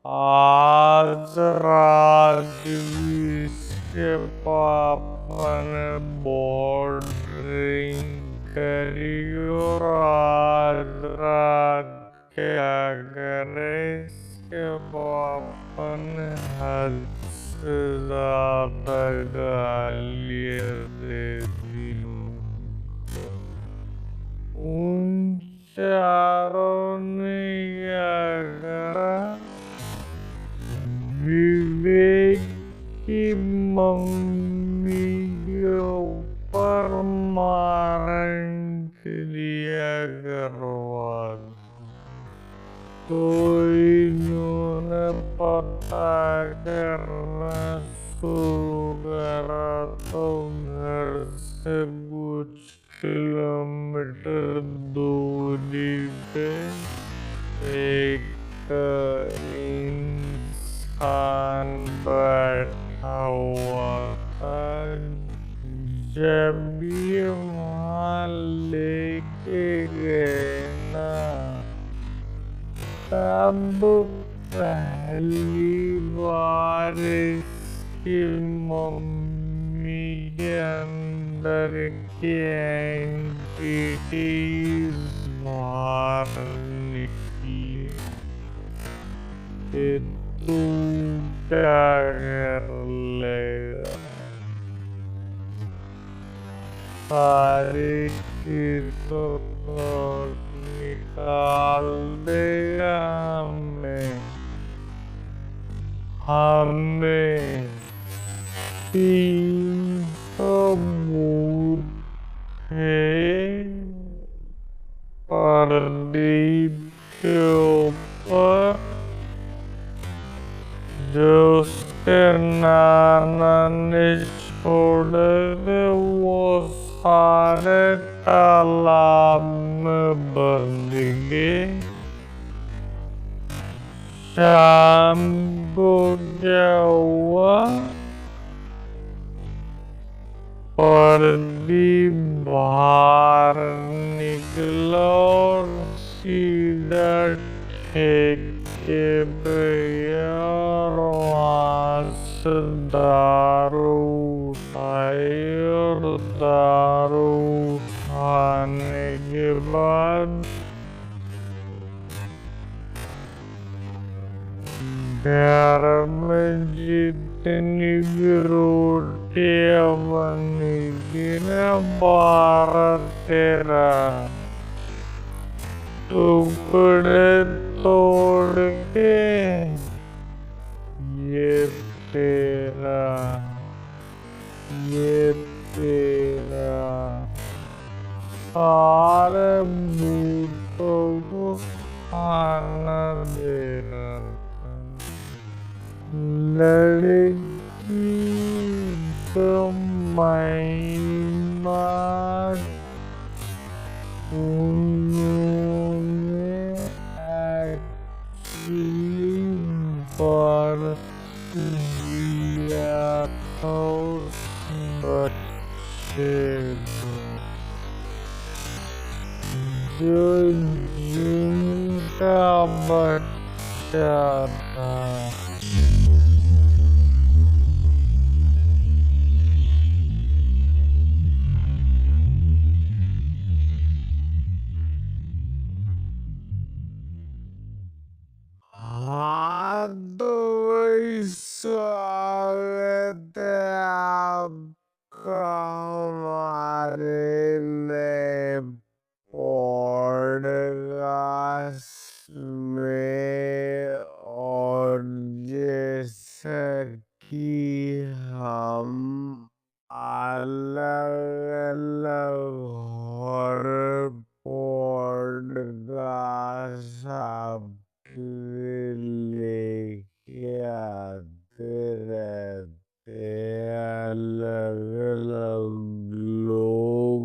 आज राजवीर के पापा ने बहुत ड्रिंक करी और आज रात क्या करे, इसके पापा ने हद से ज्यादा गालियाँ दे दी। उन चारों ने क्या करा, विवेक की मम्मी के ऊपर मारण क्रिया करवा दी। तो इन्होंने पता करना शुरू करा तो घर से कुछ किलोमीटर दूरी पे एक इंसान बैठा हुआ था। जब ये वहाँ लेके गए ना, तब पहली बार इसकी मम्मी के अंदर की एंटिटीज बाहर निकली कि तू क्या कर लेगा। सारी चीज़ों को निकाल देगा हमें 300 भूत थे प्रदीप के ऊपर, जो उसके नाना ने छोड़े थे, वो सारे तालाब में बंद गए। शाम को क्या हुआ, प्रदीप बाहर निकला और सीधा ठेके पे गया और वहाँ से दारू उठाई और दारू उठाने के बाद घर में जितनी भी रोटियां बनी थी ना, 12-13 टुकड़े तोड़ के ये तेरा, ये तेरा, सारे भूतों को खाना दे रहा था। लड़की तो महिमा, उन्होंने एक्चुअली बर्थ लिया था उस बच्चे को, जो जिनका बच्चा था। हाँ, तो वही स्वागत है आपका हमारे नए पॉडकास्ट में। और जैसा कि हम अलग-अलग हॉरर पॉडकास्ट आपके लेके आते रहते हैं, अलग-अलग लोग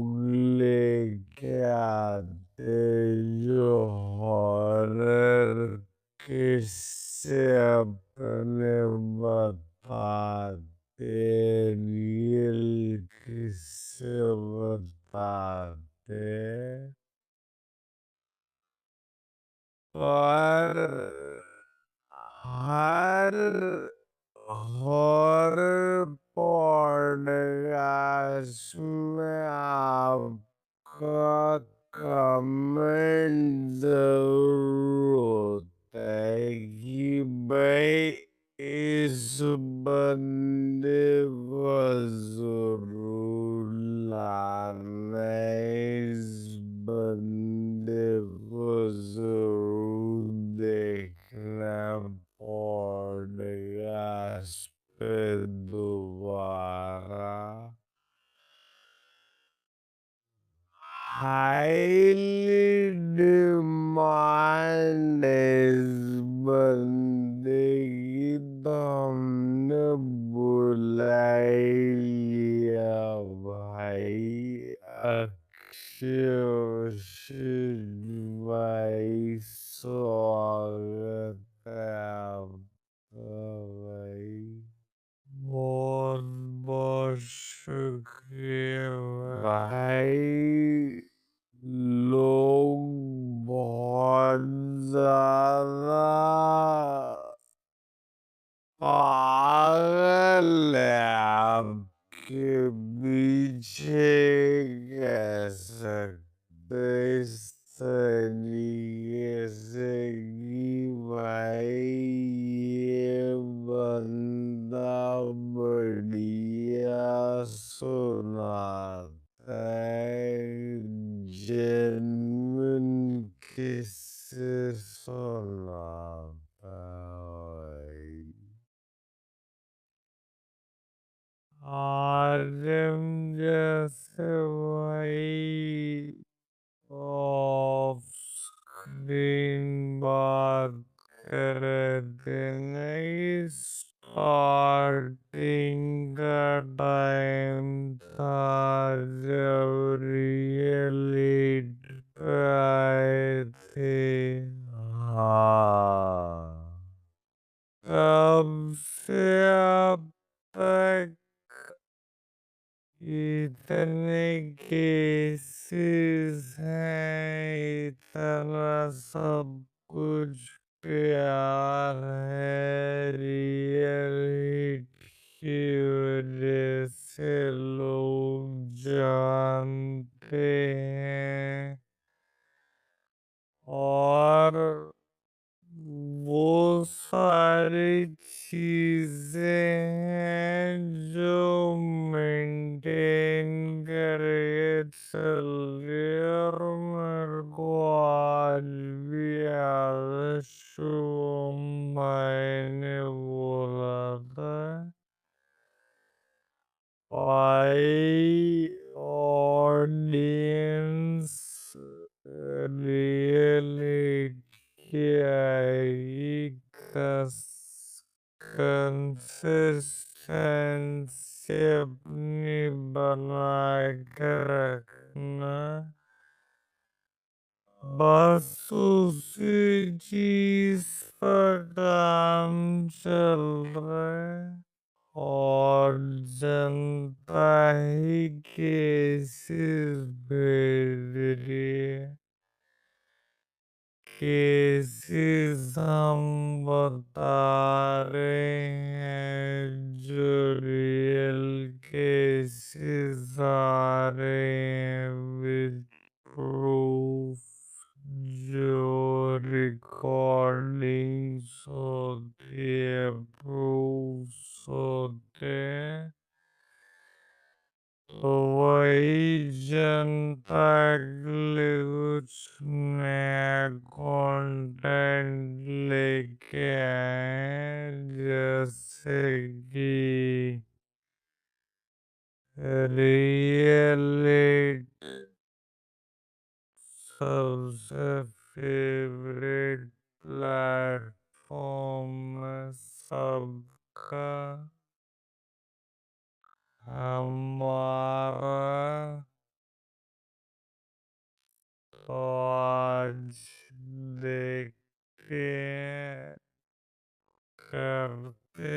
लेके आते जो हॉरर किस्से अपने बताते, रियल किस्से बताते। पर हर हॉरर पॉडकास्ट में आपका कमेंट जरूर होता है कि भाई इस बंदे को जरूर लाना है, इस बंदे को जरूर देखना पॉडकास्ट पे दोबारा। हाईली डिमांड इस बंदे की, तो हमने बुला ही लिया भाई अक्षय भाई, स्वागत है आपका भाई। बहुत बहुत शुक्रिया भाई। लोग बहुत ज्यादा पागल है आपके पीछे, कह सकते इस तरीके से कि भाई ये बंदा बढ़िया सुनाता है, जेन्युइन किस्से सुनाता है। आज हम जैसे भाई ऑफ स्क्रीन बात कर रहे थे, नहीं स्टार्टिंग का टाइम था जब रियली आए थे। हाँ, तब से अब तक इतने केसेस हैं, इतना सब कुछ प्यार है, रियल हिट की वजह से लोग जानते हैं। और वो सारी चीजें हैं जो मेंटेन करके चल रही, और मेरे को आज भी याद है शुभम भाई ने बोला था भाई ऑडियंस रियली आएगी, कंसिस्टेंसी अपनी बना के रखना, बस उसी चीज पर काम चल रहा है। और जनता ही केसेस भेज रही है, केसेस हम बता रहे हैं, जो रियल केसेस आ रहे हैं विद प्रूफ, जो रिकॉर्डिंग्स होती है, प्रूफ्स होते हैं, तो वही जनता के लिए कुछ नया कंटेंट लेके आए, जैसे कि रियल सबसे फेवरेट प्लेटफॉर्म है सबका, हमारा। तो आज देखते हैं, करते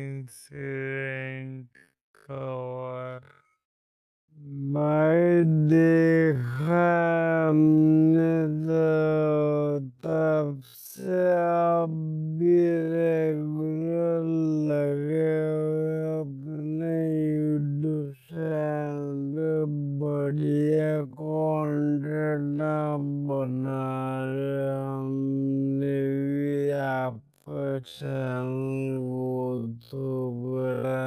इंसिडेंट कवर। मैं देखा हमने तो तब से अब भी रेगुलर लगे हुए अपने यूट्यूब चैनल पे बढ़िया कंटेंट बना रहे। हमने भी आपका चैनल वो तो बड़ा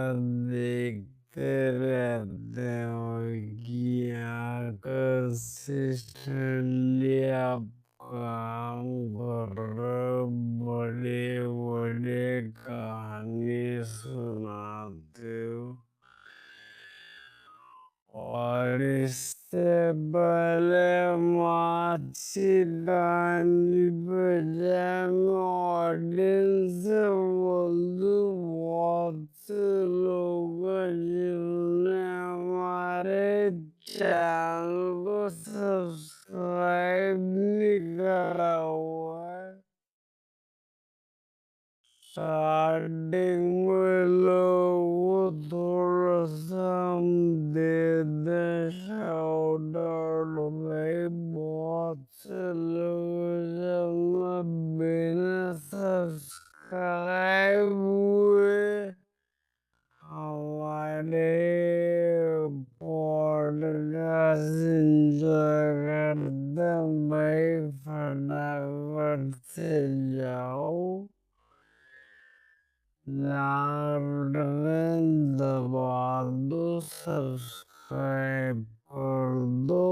देखते रहते हैं और कि यहाँ कंसिस्टेंटली आप काम कर रहे हो, बड़े बड़े कहानी सुनाते हो। और इससे पहले माची पे जाए मैं ऑडियंस से बोल दूं, बहुत से लोग हैं जिन्होंने हमारे चैनल को सब्सक्राइब नहीं करा हुआ है। स्टार्टिंग में लोग थोड़ा सा हम दे दें शाउट आउट, भाई बहुत से लोग जब मैं बिना सब्सक्राइब हुए हमारे पॉडकास्ट एंजॉय करते हैं, भाई फटाफट से जाओ लाल दबा दो, सब्सक्राइब कर दो,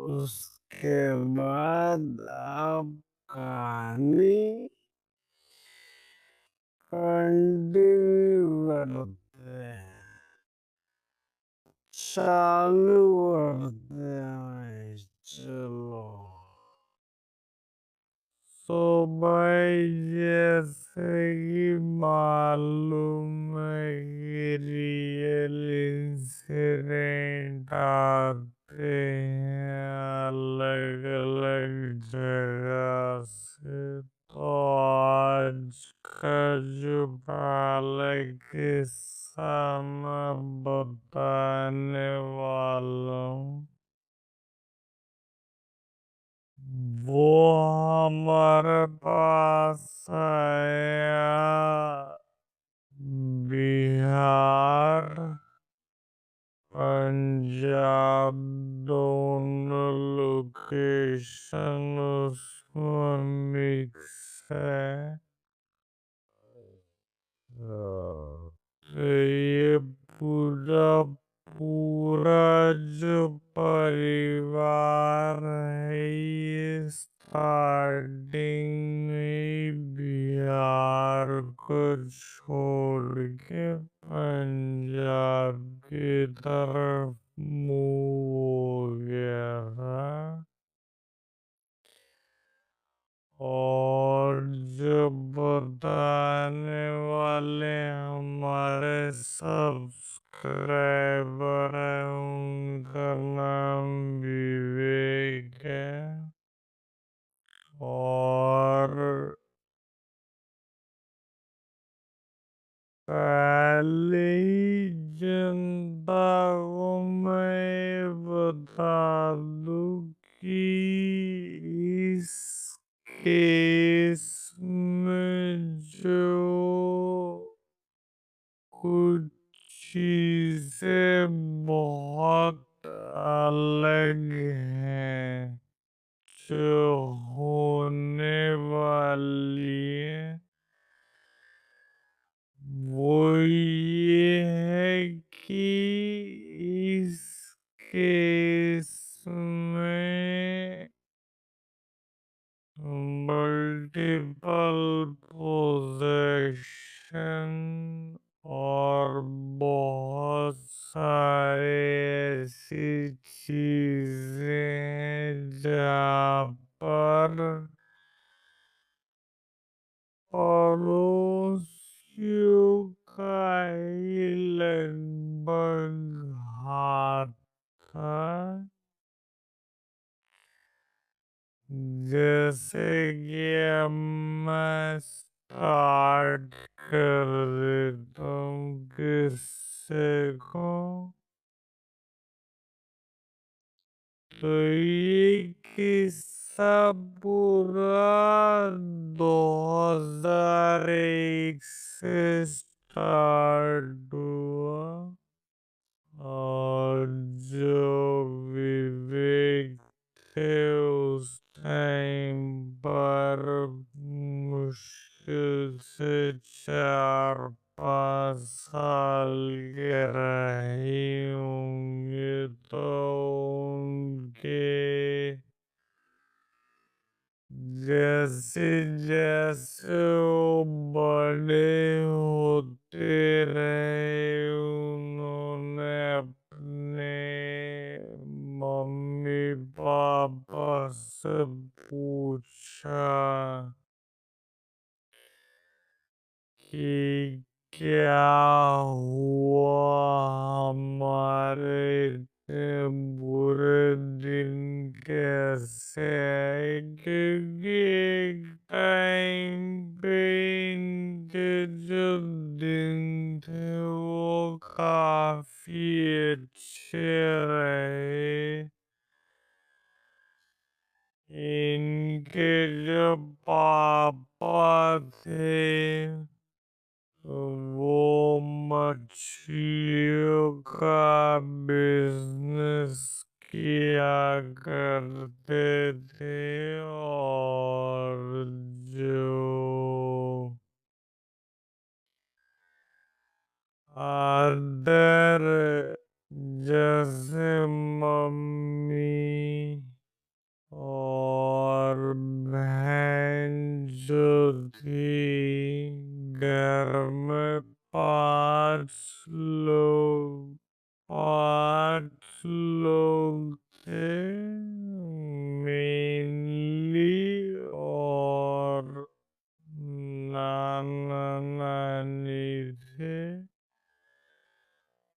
उसके बाद आप कहानी कंटिन्यू करते हैं, चालू करते हैं। चलो तो भाई जैसे कि मालूम है कि रियल इंसिडेंट आते हैं अलग अलग जगह से, तो आज का जो पहला किस्सा मैं बताने वाला हूँ वो हमारे पास आया बिहार पंजाब दोनों लोकेशन उसमें मिक्स है। तो ये पूरा पूरा जो परिवार है ये स्टार्टिंग में बिहार को छोड़ के पंजाब की तरफ मूव हो गया था। और जो बताने वाले हमारे सब्सक्राइबर हैं उनका नाम विवेक है। और पहले ही जनता को मैं बता दूं कि इस केस में जो कुछ चीजें बहुत अलग हैं जो होने वाली है, वो ये है कि इस केस में मल्टीपल पोजेशन और बहुत सारे ऐसी चीजें हैं जहाँ पर पड़ोसियों का ही लगभग हाथ था। जैसे कि अब मैं स्टार्ट कर देता हूँ किस्से को। तो ये किस्सा सब पूरा 2001 से स्टार्ट हुआ और जो विवेक थे उस टाइम पर मुश्किल से 4-5 साल के रहे होंगे तो उनके जैसे जैसे वो बड़े होते रहे उन्होंने अपने मम्मी पापा से पूछा कि क्या हुआ, हमारे इतने बुरे दिन कैसे आए, क्योंकि एक टाइम पे इनके जो दिन थे वो काफी अच्छे रहे। इनके जो पापा थे वो मछलियों का बिजनेस किया करते थे और जो अदर जैसे मम्मी और बहन जो थी घर में 5 लोग 5 लोग थे मेनली और नाना नानी थे।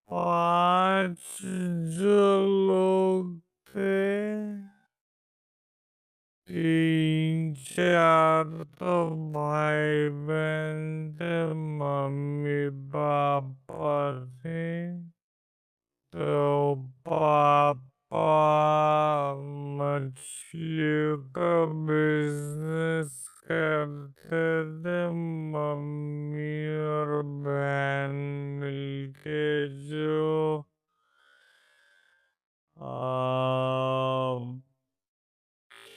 5 जो लोग थे 3-4 तो भाई बहन थे, मम्मी पापा थे। तो पापा मछलियों का बिजनेस करते थे, मम्मी और बहन मिलके जो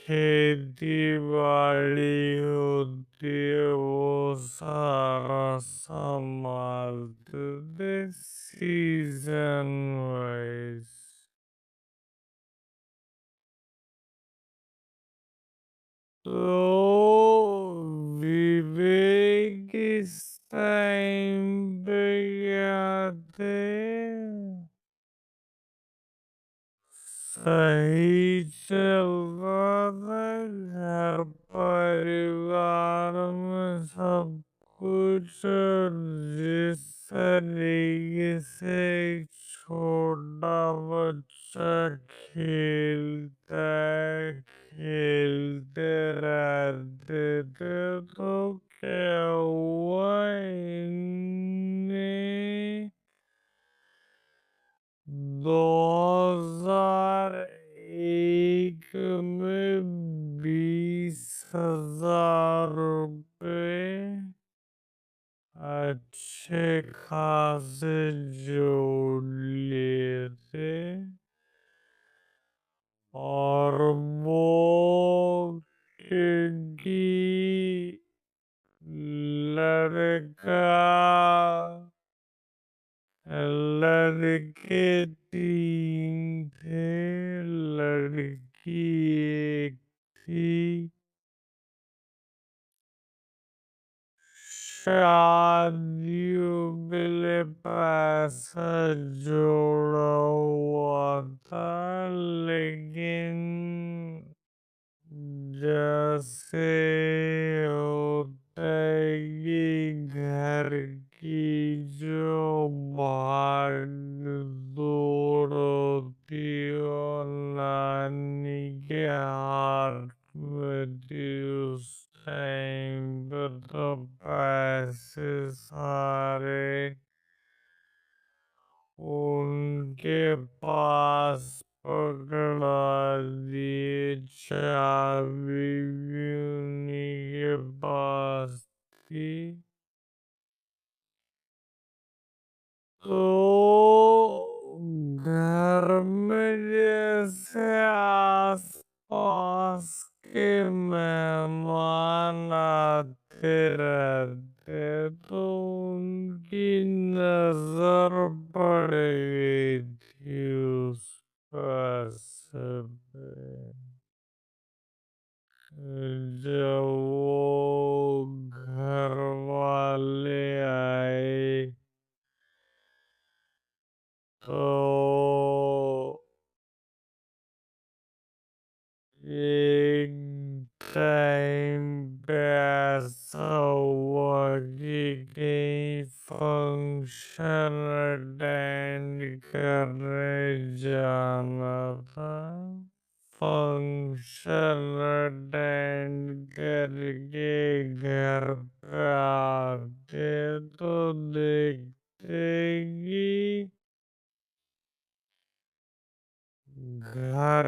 खेती बाड़ी होती है वो सारा संभालते थे सीजन वाइज। तो विवेक इस टाइम पे क्या थे, सही चल रहा था घर परिवार में सब कुछ, और जिस तरीके से एक छोटा बच्चा खेलता है खेलते रहते थे, तो क्या हुआ इनने 2001 में 20,000 रुपए अच्छे खासे जोड़ लिए थे और वो क्योंकि लड़का लड़के 3 थे, लड़की 1 थी। शादियों के लिए पैसा जोड़ा हुआ था, लेकिन जैसे होता है कि घर की जो भाग दौड़ होती और नानी के हाथ में थी उस टाइम पर, तो पैसे सारे उनके पास पकड़ा दिए, चाबी भी उन्हीं के पास थी। तो घर में जैसे आस-पास के मेहमान आते रहते, तो उनकी नज़र पड़ गई थी उस पैसे पे। जब वो घर वाले आए, तो एक टाइम पे ऐसा हुआ कि कहीं फंक्शन अटेंड करने जाना था। फंक्शन अटेंड करके घर पे आते तो देखते कि घर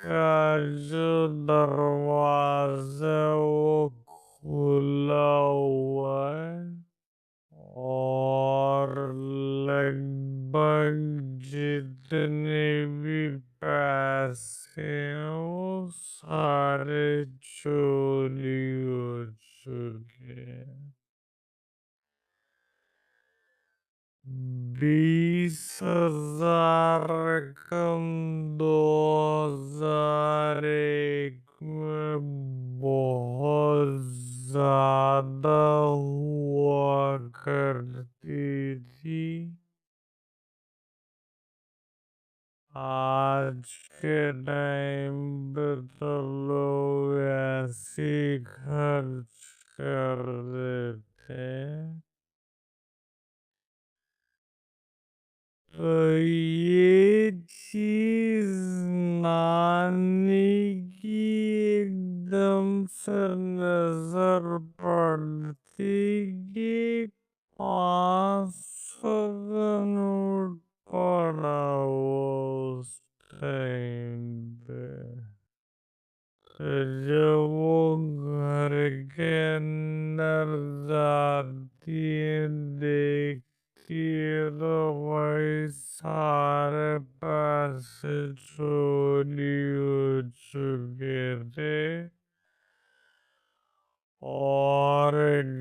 का जो दरवाज़ा वो खुला हुआ है, और लगभग जितने भी पैसे हैं वो सारे चोरी हो चुके हैं। 20,000 रकम 2001 में बहुत ज़्यादा हुआ करती थी। आज के टाइम पे तो लोग ऐसे ही खर्च कर देते हैं। तो ये चीज़ नानी की एकदम से नज़र पड़ती कि 500 का नोट पड़ा हुआ उस टाइम पे। जब वो घर के अंदर जाती है, देखती है, तो वही सारे पैसे चोरी हो चुके थे, और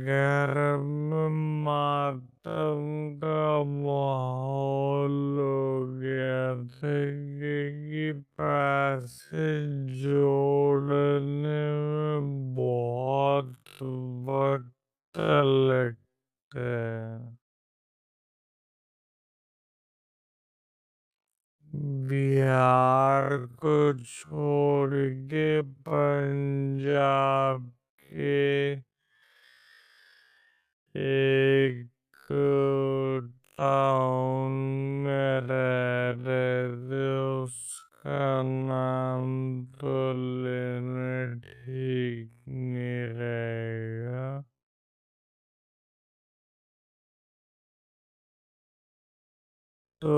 घर में मातम का माहौल हो गया था, क्योंकि पैसे जोड़ने में बहुत वक्त लगता है। बिहार को छोड़ के पंजाब के एक टाउन में रह रहे थे, उसका नाम तो लेना ठीक नहीं रहेगा। तो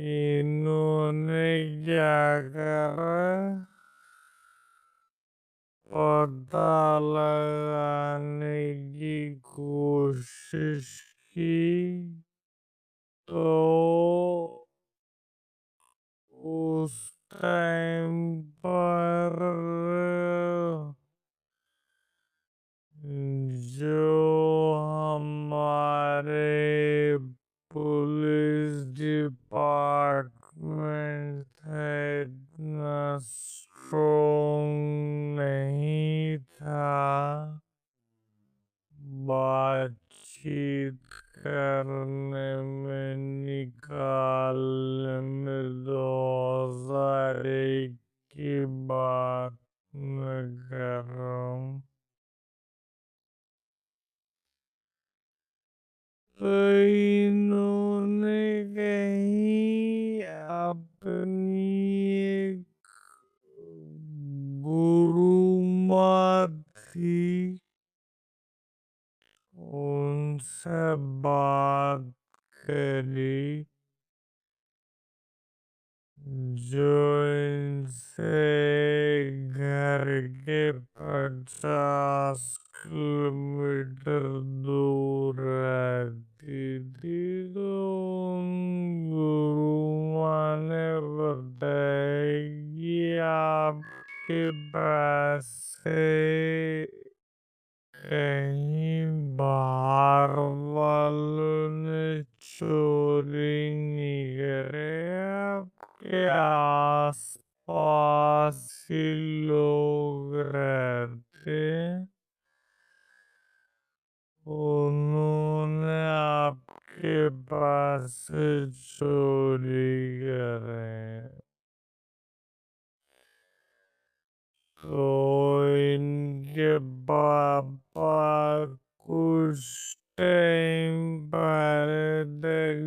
इन्होंने क्या करा, पता लगाने की कोशिश की, तो उस टाइम पर जो हमारे पुलिस डिपार्टमेंट है, इतना स्ट्रॉन्ग नहीं था बातचीत करने में, निकालने में। 2001 की बात मैं कर रहा हूँ। तो इन्होंने कहीं अपनी एक गुरुमाँ थी, उनसे बात करी, जो इनसे घर के 50 किलोमीटर दूर रहती थी। तो उन गुरुओं ने बताया कि आपके पास से कहीं बाहर वालों ने चोरी नहीं करे, आपके आस पास ही लोग रहते, उन्होंने आपके पास से चोरी करे। तो इनके पापा कुछ टाइम पहले तक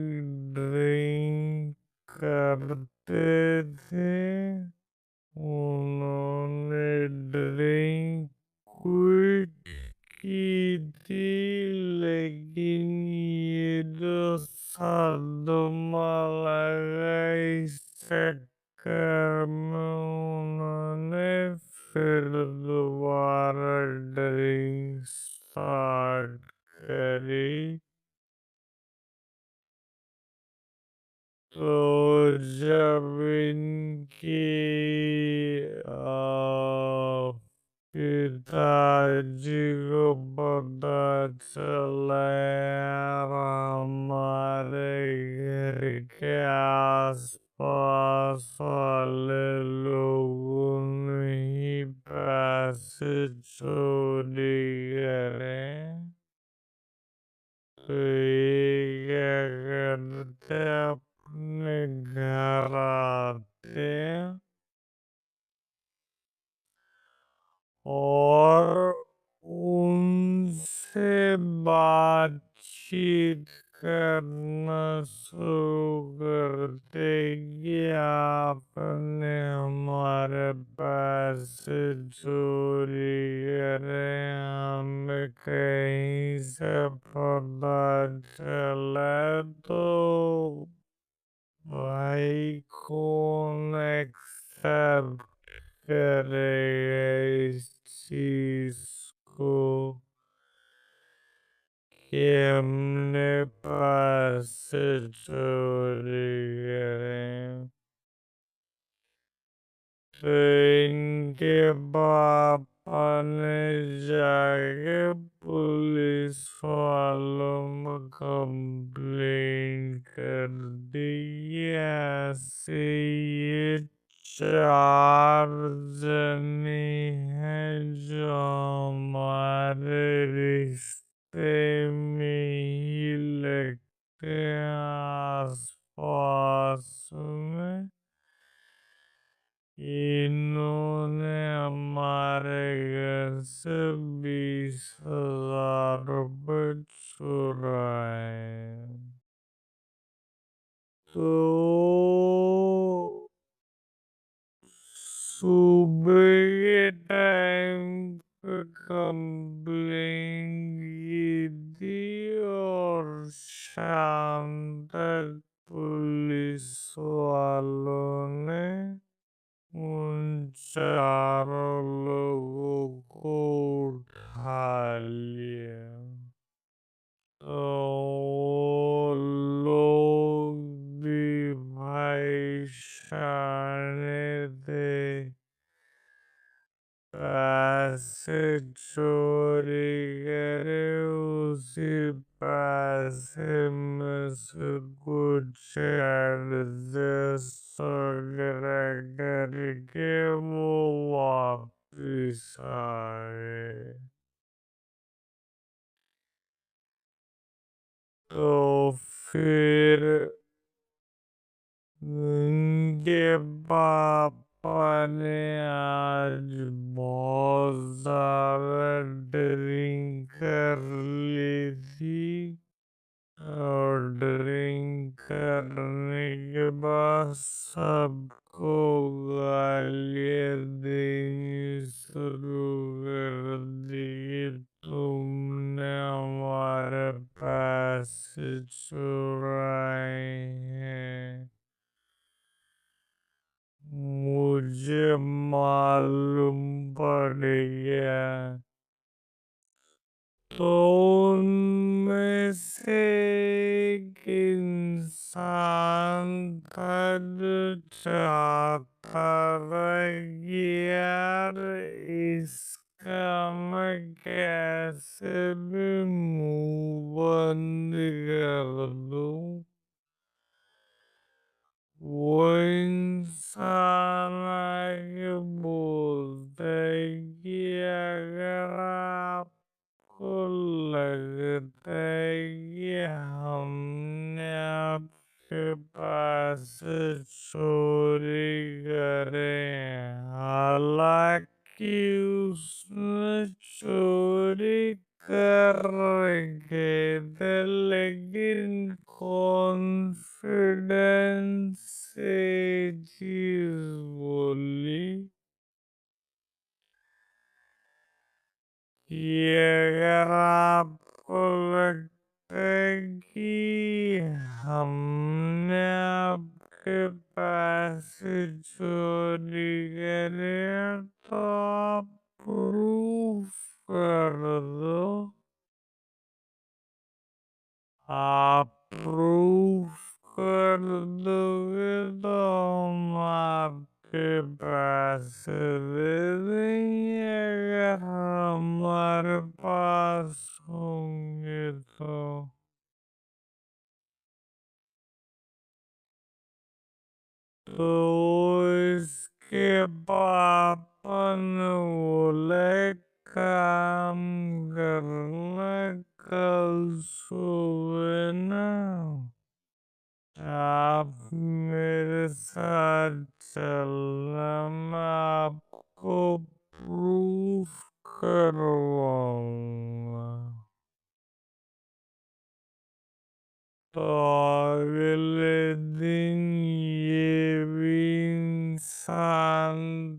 ड्रिंक करते थे। उन्होंने ड्रिंक क्विट की थी, लेकिन ये जो सदमा लगा इस चक्कर में उन्होंने फिर दोबारा ड्रिंक स्टार्ट करी। तो जब इनकी पिताजी को पता चला, यार हमारे घर के आस-पास वाले लोगों ने ही पैसे चोरी करे, तो ये क्या करते, अपने घर आते और उनसे बातचीत करना शुरू करते कि आपने हमारे पैसे चोरी करे, हमें कहीं से पता चला तो भाई कौन एक्सेप्ट करेगा इस चीज को कि हमने पैसे चोरी करे। तो इनके पापा ने जाके पुलिस वालों में कंप्लेंट कर दी कि ऐसे ये 4 जने हैं जो हमारे रिश्ते में ही लगते हैं, आस पास में इन्होंने हमारे घर से 20,000 रुपये चुराए। तो सुबह के टाइम पे कंप्लेन की थी और शाम तक पुलिस वालों ने उन चारों लोगों को उठा लिया। तो वो लोग भी भाई शाने थे, पैसे चोरी करे, उसी पैसे में से कुछ एडजस्ट वगैरह करके वो वापिस आ गए। तो फिर उनके पापा ने आज बहुत ज़्यादा ड्रिंक कर ली थी और ड्रिंक करने के बाद सबको गालियाँ देनी शुरू कर दी कि तुमने हमारे पैसे चुराए हैं। मुझे मालूम पड़ गया। तो उनमें से एक इंसान था जो चाहता था कि यार इसका मैं कैसे भी मुंह बंद कर दूं। वो इंसान आके बोलता है कि अगर आपको लगता है कि हमने आपके पास से चोरी करें, हालांकि उसने चोरी कर रखे थे, लेकिन कॉन्फिडेंस से चीज बोली कि अगर आपको लगता है कि हमने आपके पैसे चोरी करे तो आप प्रूफ कर दो। आप प्रूफ कर दोगे तो हम आपके पैसे दे देंगे अगर हमारे पास होंगे तो। तो इसके पापा ने बोला एक काम करना, कल सुबह ना आप मेरे साथ चलना, मैं आपको प्रूफ करवाऊंगा। तो अगले दिन ये भी इंसान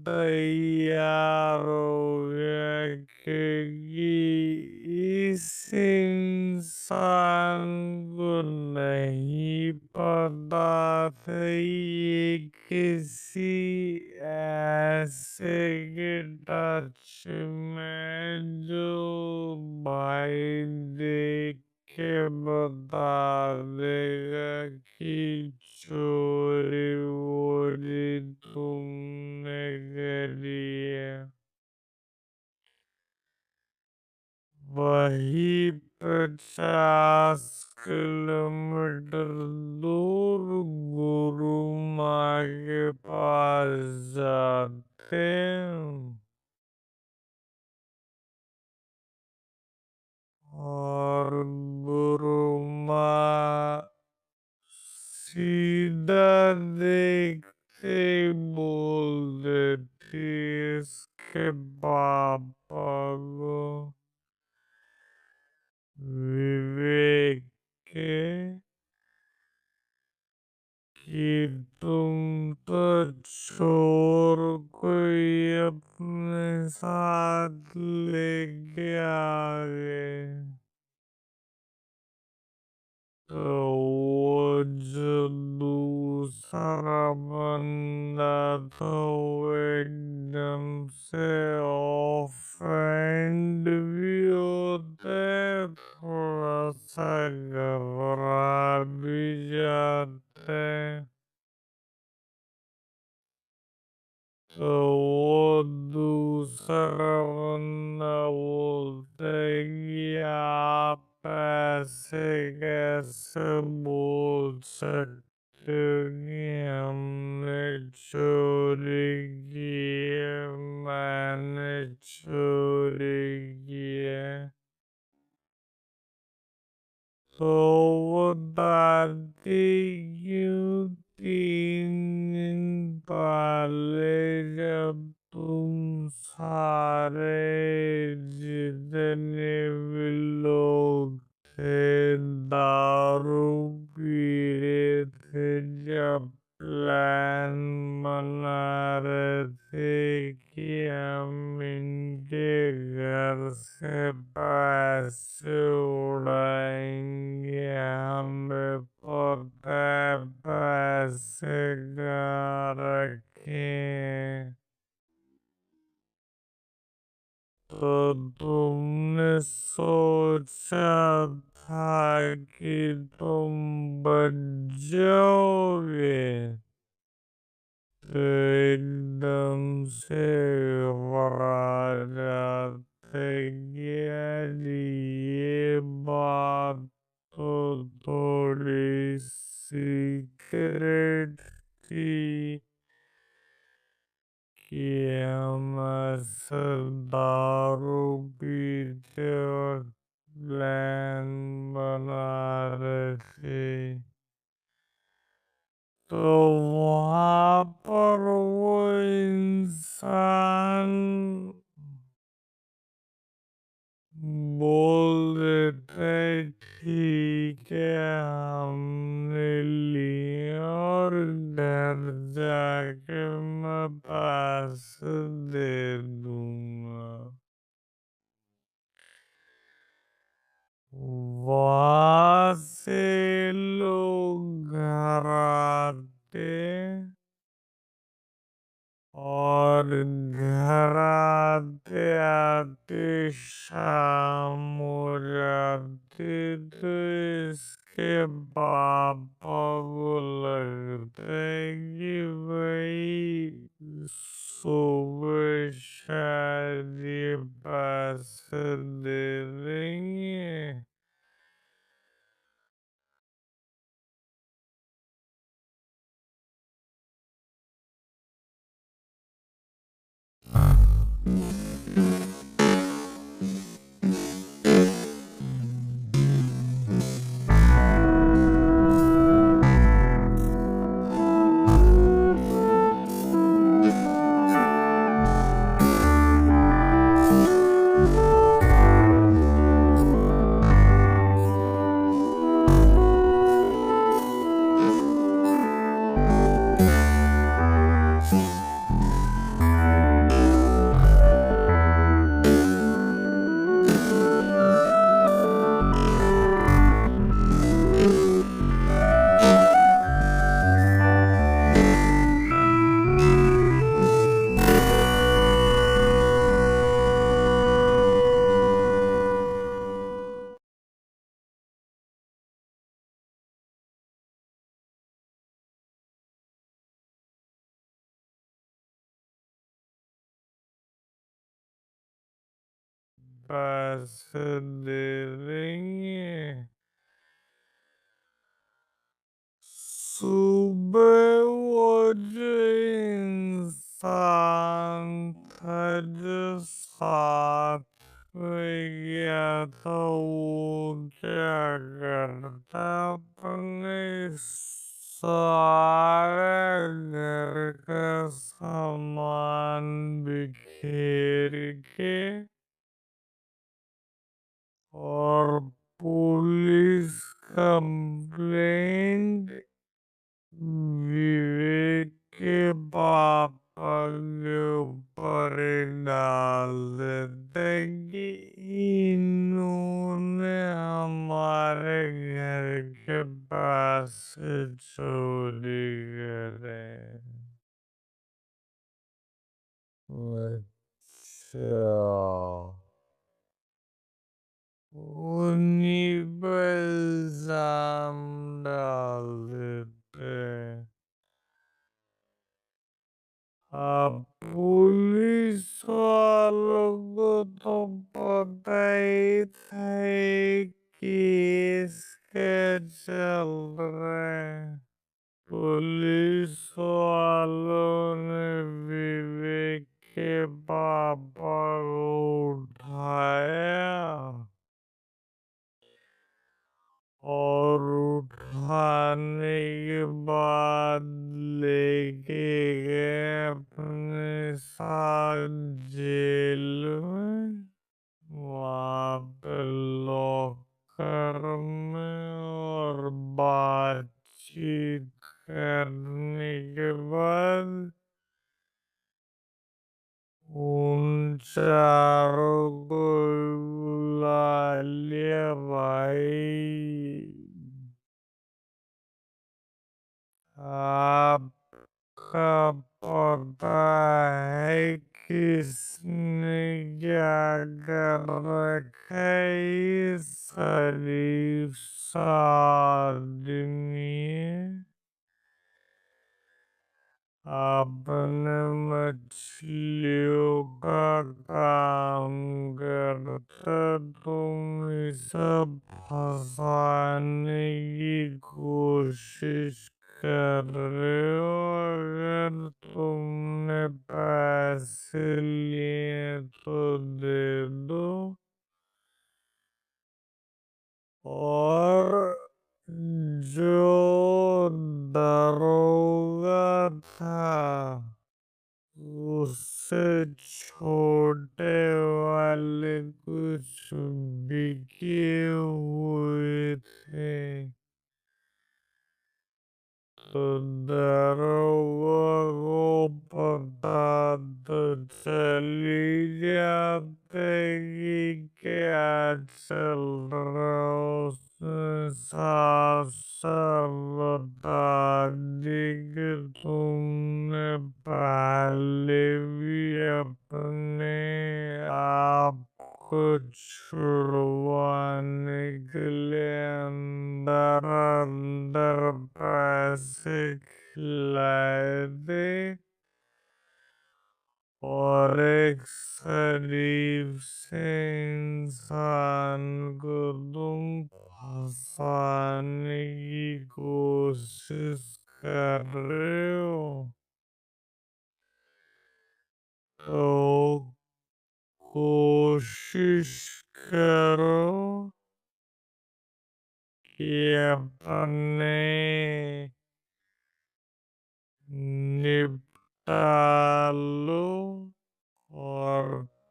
तैयार हो गया, क्योंकि इस इंसान को नहीं पता था ये किसी ऐसे के टच में जो भाई देख के बता देगा कि चोरी वोरी तुमने करी है। वही 50 किलोमीटर दूर गुरु माँ के पास जाते हैं और गुरु माँ सीधा देखते ही बोल देती इसके पापा को, विवेक के, कि तुम तो चोर कोई अपने साथ लेके आ गए। तो वो जो दूसरा बंदा था वो एकदम से ऑफेंड भी होता है, थोड़ा सा घबरा भी जाता है। तो वो दूसरा बंदा बोलता है कि आप ऐसे कैसे बोल सकते हो कि हमने चोरी की है, मैंने चोरी की है। तो वो दादी क्यों 3 दिन पहले जब तुम सारे जितने भी लोग थे दारू पी रहे थे, जब प्लान बना रहे थे कि हम इनके घर से पैसे उड़ाएंगे, हमें पता है पैसे कहाँ रखे हैं। बच जाओगे तो एकदम से घबरा जाते कि यार ये बात तो थोड़ी सीक्रेट थी कि हम दारू पीते वक्त प्लान बना रहे थे। तो वहाँ पर वो इंसान बोल देते ठीक है हमने लिए और घर जाके मैं पैसे दे दूंगा। वहाँ से लोग घर आते और घर आते आते शाम हो जाती तो इसके पापा को लगता है कि भाई सुबह शायद ये पैसे दे देंगे। पैसे दे देंगे। सुबह वो जो इंसान था जो साथ में गया था वो क्या करता अपने सारा घर का सामान बिखेर के और पुलिस कंप्लेंट विवेक के पापा के ऊपर डाल देते कि इन्होंने हमारे घर के पैसे चोरी करे। अच्छा, उन्हीं पे इल्ज़ाम डाल देते। अब पुलिस वालों को तो पता ही था ये केस क्या चल रहा है। पुलिस वालों ने विवेक के पापा को उठाया और उठाने के बाद लेके गए अपने साथ जेल में। वहाँ पे लॉकर में और बातचीत करने के बाद उन चारों को बुला लिया भाई। आपका पता है किसने क्या कर रखा है ये शरीफ सा आदमी? अपने मछलियों का काम करता, तुम इसे फंसाने की कोशिश कर रहे हो। अगर तुमने पैसे लिए तो दे दो। और जो दरोगा था उससे छोटे वाले कुछ बिके हुए थे, तो दरोगा को पता तो चल ही जाते कि क्या चल रहा। उसने साफ साफ बता दी कि तुमने पहले भी अपने आप को छुड़वाने के लिए अंदर अंदर पैसे खिलाए थे, और एक शरीफ से इंसान को तुम फंसाने की कोशिश कर रहे हो। तो कोशिश करो कि अपने निपटा लो और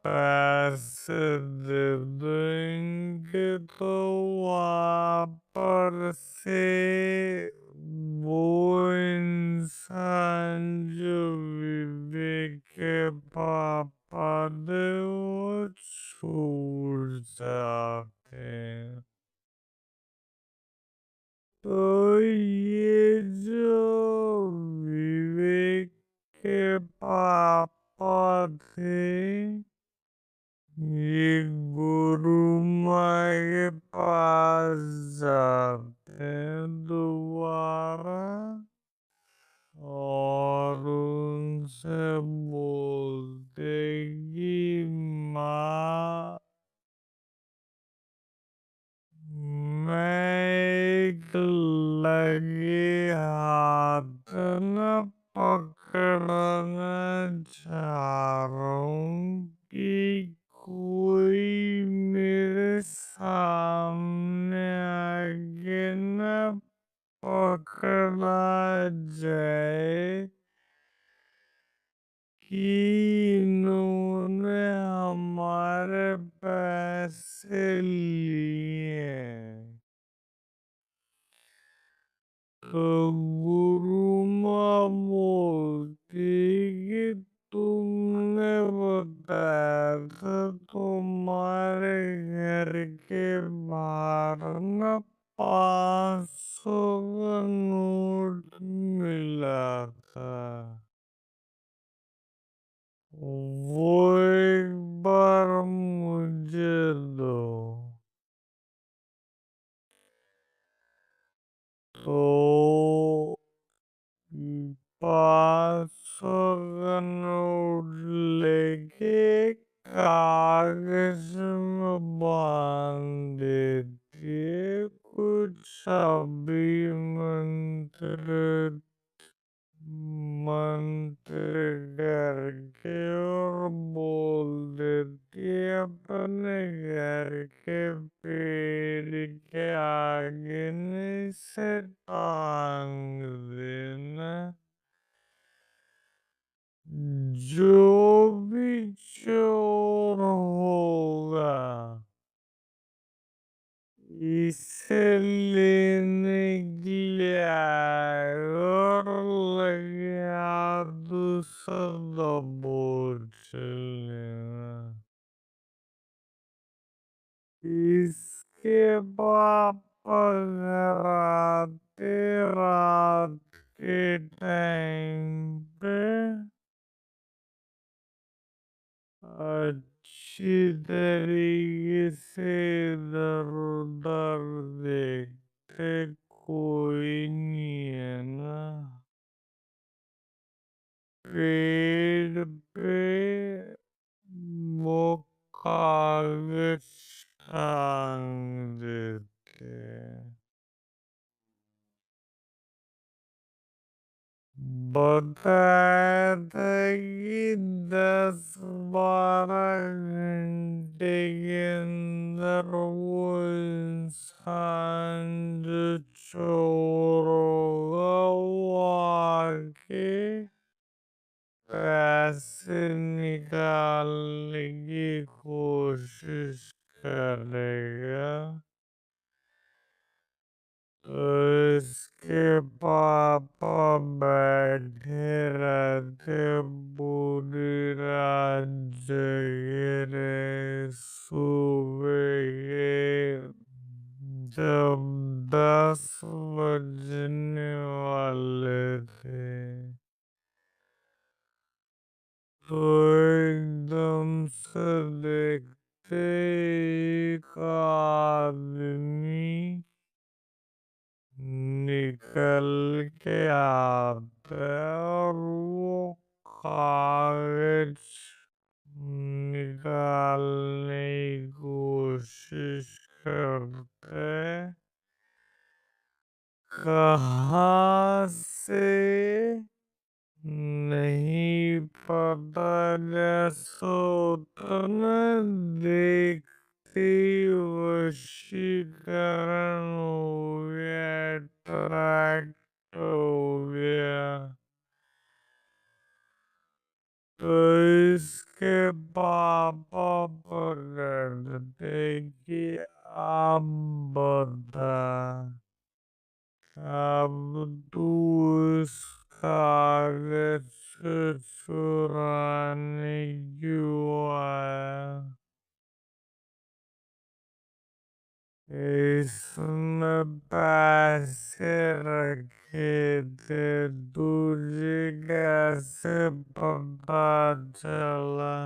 पैसे दे देंगे तो वहाँ पर से वो इंसान जो विवेक के पापा थे वो छूट जाते हैं। तो ये जो विवेक के पापा थे, ये गुरु माँ के पास जाते हैं दोबारा और उनसे बोलते कि माँ, मैं एक लगे हाथ न पकड़ना चाह रहा हूँ कि कोई मेरे सामने आके न पकड़ा जाए कि इन्होंने हमारे पैसे लिए हैं। तो गुरु माँ बोलती कि तुमने बताया था तुम्हारे घर के बाहर न 500 का नोट मिला था, वो एक बार मुझे दो। तो 500 का नोट लेके कागज में बांध देती है, कुछ अभिमंत्रित मंत्र करके, और बोल देती है अपने घर के पेड़ के आगे न इसे टांग देना। जो भी चोर होगा इसे लेने के लिए आएगा और लगे हाथ उसे दबोच लेना। इसके पापा घर आते रात के टाइम पे अच्छी तरीके से इधर उधर देखते, कोई नहीं है ना। बताया था कि 10-12 घंटे के अंदर वो इंसान जो चोर होगा वो आके पैसे निकालने की कोशिश करेगा। तो इसके पापा बैठे रहते पूरी रात जगे रहे। सुबह के जब 10 बजने वाले थे तो एकदम से देखते एक आदमी निकल के आता है और वो कागज निकालने की कोशिश करते हैं। कहाँ से नहीं पता, जैसे होता ना, देखते ही वशीकरण हो गया, अट्रैक्ट हो गया। तो इसके पापा पकड़ते कि आप बता, अब तू इस कागज से चुराने क्यों आया? इसमें पैसे रखे थे, तुझे कैसे पता चला?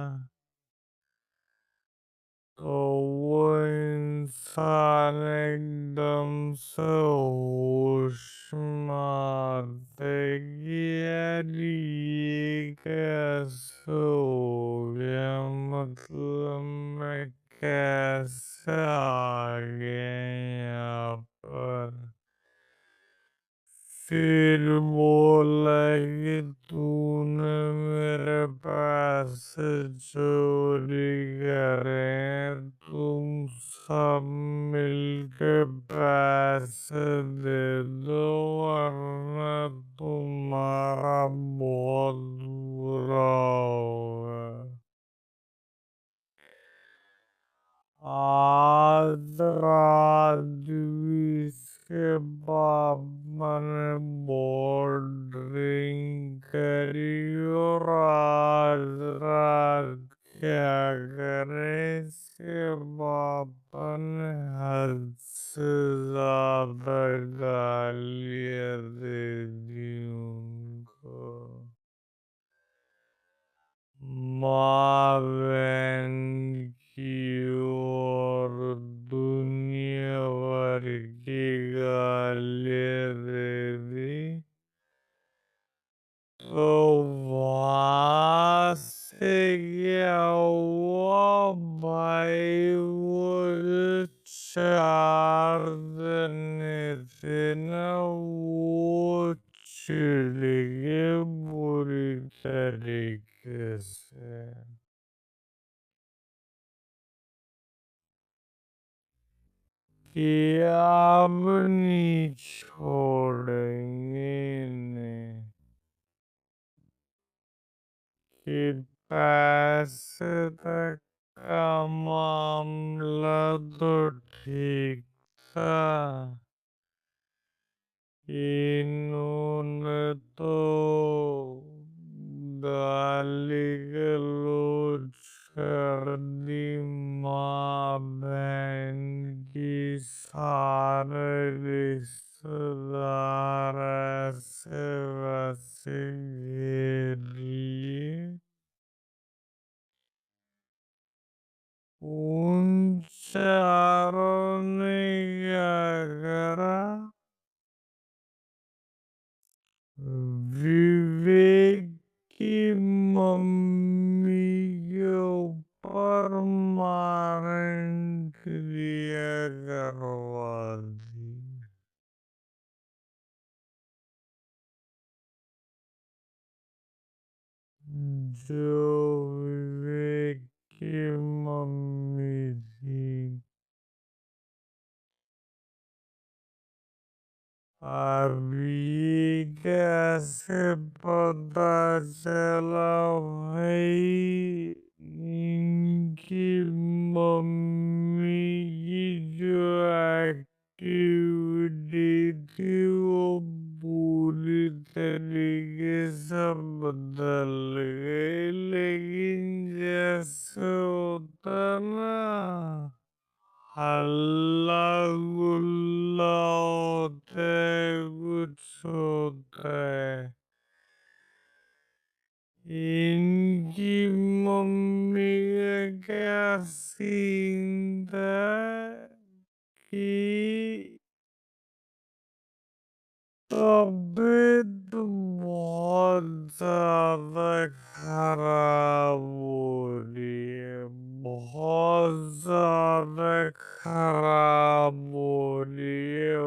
तो वो इंसान एकदम से होश में आते कि यार ये कैसे हो गया, मतलब मैं कैसे आ गया यहाँ पर। फिर बोला कि तूने मेरे पैसे चोरी करे, तुम सब मिलके पैसे दे दो वरना तुम्हारा बहुत बुरा होगा। आज रात भी इसके पापा ने बहुत ड्रिंक करी और आज रात क्या करे, इसके पापा ने हद से ज्यादा गालियाँ दे दी उनको। माँ बहन की और दुनिया भर की गालियाँ दे दी। तो वहाँ से क्या हुआ भाई, वो जो 4 जने थे ना वो चिढ़ गए बुरी तरीके से कि अब नहीं छोड़ेंगे इन्हें, कि पैसे तक का मामला तो ठीक था, इन्होंने तो गाली गलौज कर दी माँ बहन की, सारे रिश्तेदार ऐसे वैसे घेर लिए। उन चारों ने क्या करा, विवेक की मम्मी के ऊपर मारने क्रिया करवा दी। जो विवेक की मम्मी थी। अब ये कैसे पता चला भाई? इनकी मम्मी की जो एक्टिविटी थी वो पूरी तरीके से बदल गई। लेकिन जैसे होता ना, हल्ला गुल्ला होता है, कुछ होता है। इनकी मम्मी का क्या सीन था कि तबीयत बहुत ज्यादा खराब हो रही है, बहुत ज्यादा खराब हो रही है।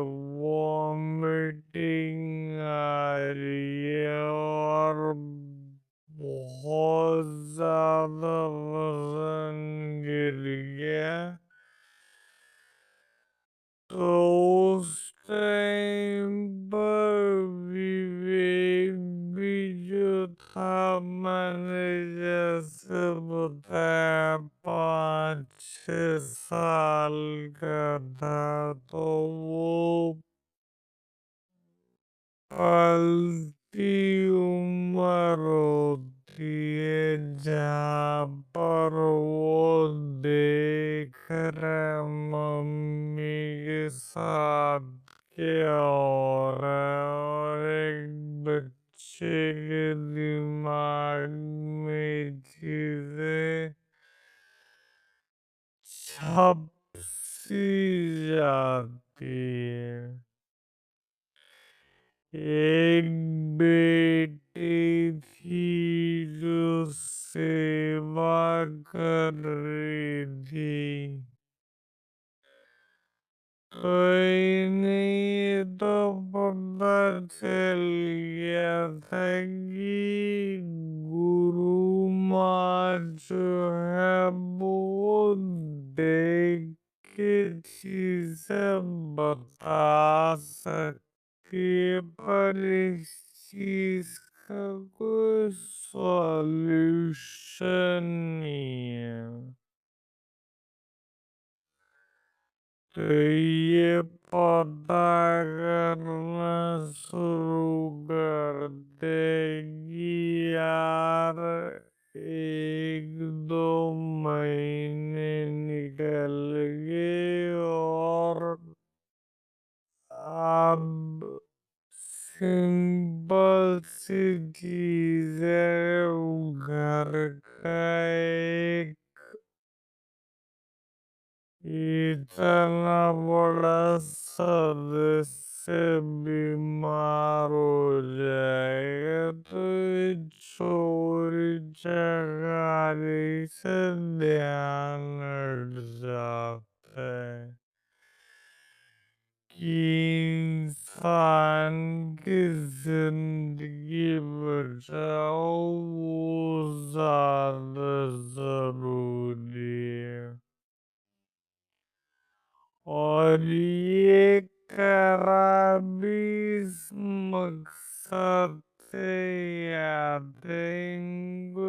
वॉमिटिंग आ रही है और बहुत ज्यादा वजन गिर गया। तो उस टाइम पर विवेक भी जो था, मैंने जैसे बताया 5-6 साल का था, तो वो पलती उम्र होती है जहाँ पर वो देख रहे मम्मी के साथ क्या हो रहा है, और एक बच्चे के दिमाग में चीजें छप सी जाती है। एक बेटी थी जो सेवा कर रही थी। कोई नहीं, तो पता चल गया था कि गुरु माँ जो है वो देख के चीजें बता सकती है, पर इस चीज का कोई सॉल्यूशन नहीं है। तो ये पता करना शुरू कर देगी यार। 1-2 महीने निकल गए और अब सिंपल सी चीज है, घर का एक इतना बड़ा सदस्य बीमार हो जाएगा तो ये चोरी चकारी से ध्यान हट जाता है कि इंसान की जिंदगी बचाओ, वो ज्यादा जरूरी है। और ये करा भी इस मकसद से याद है, इनको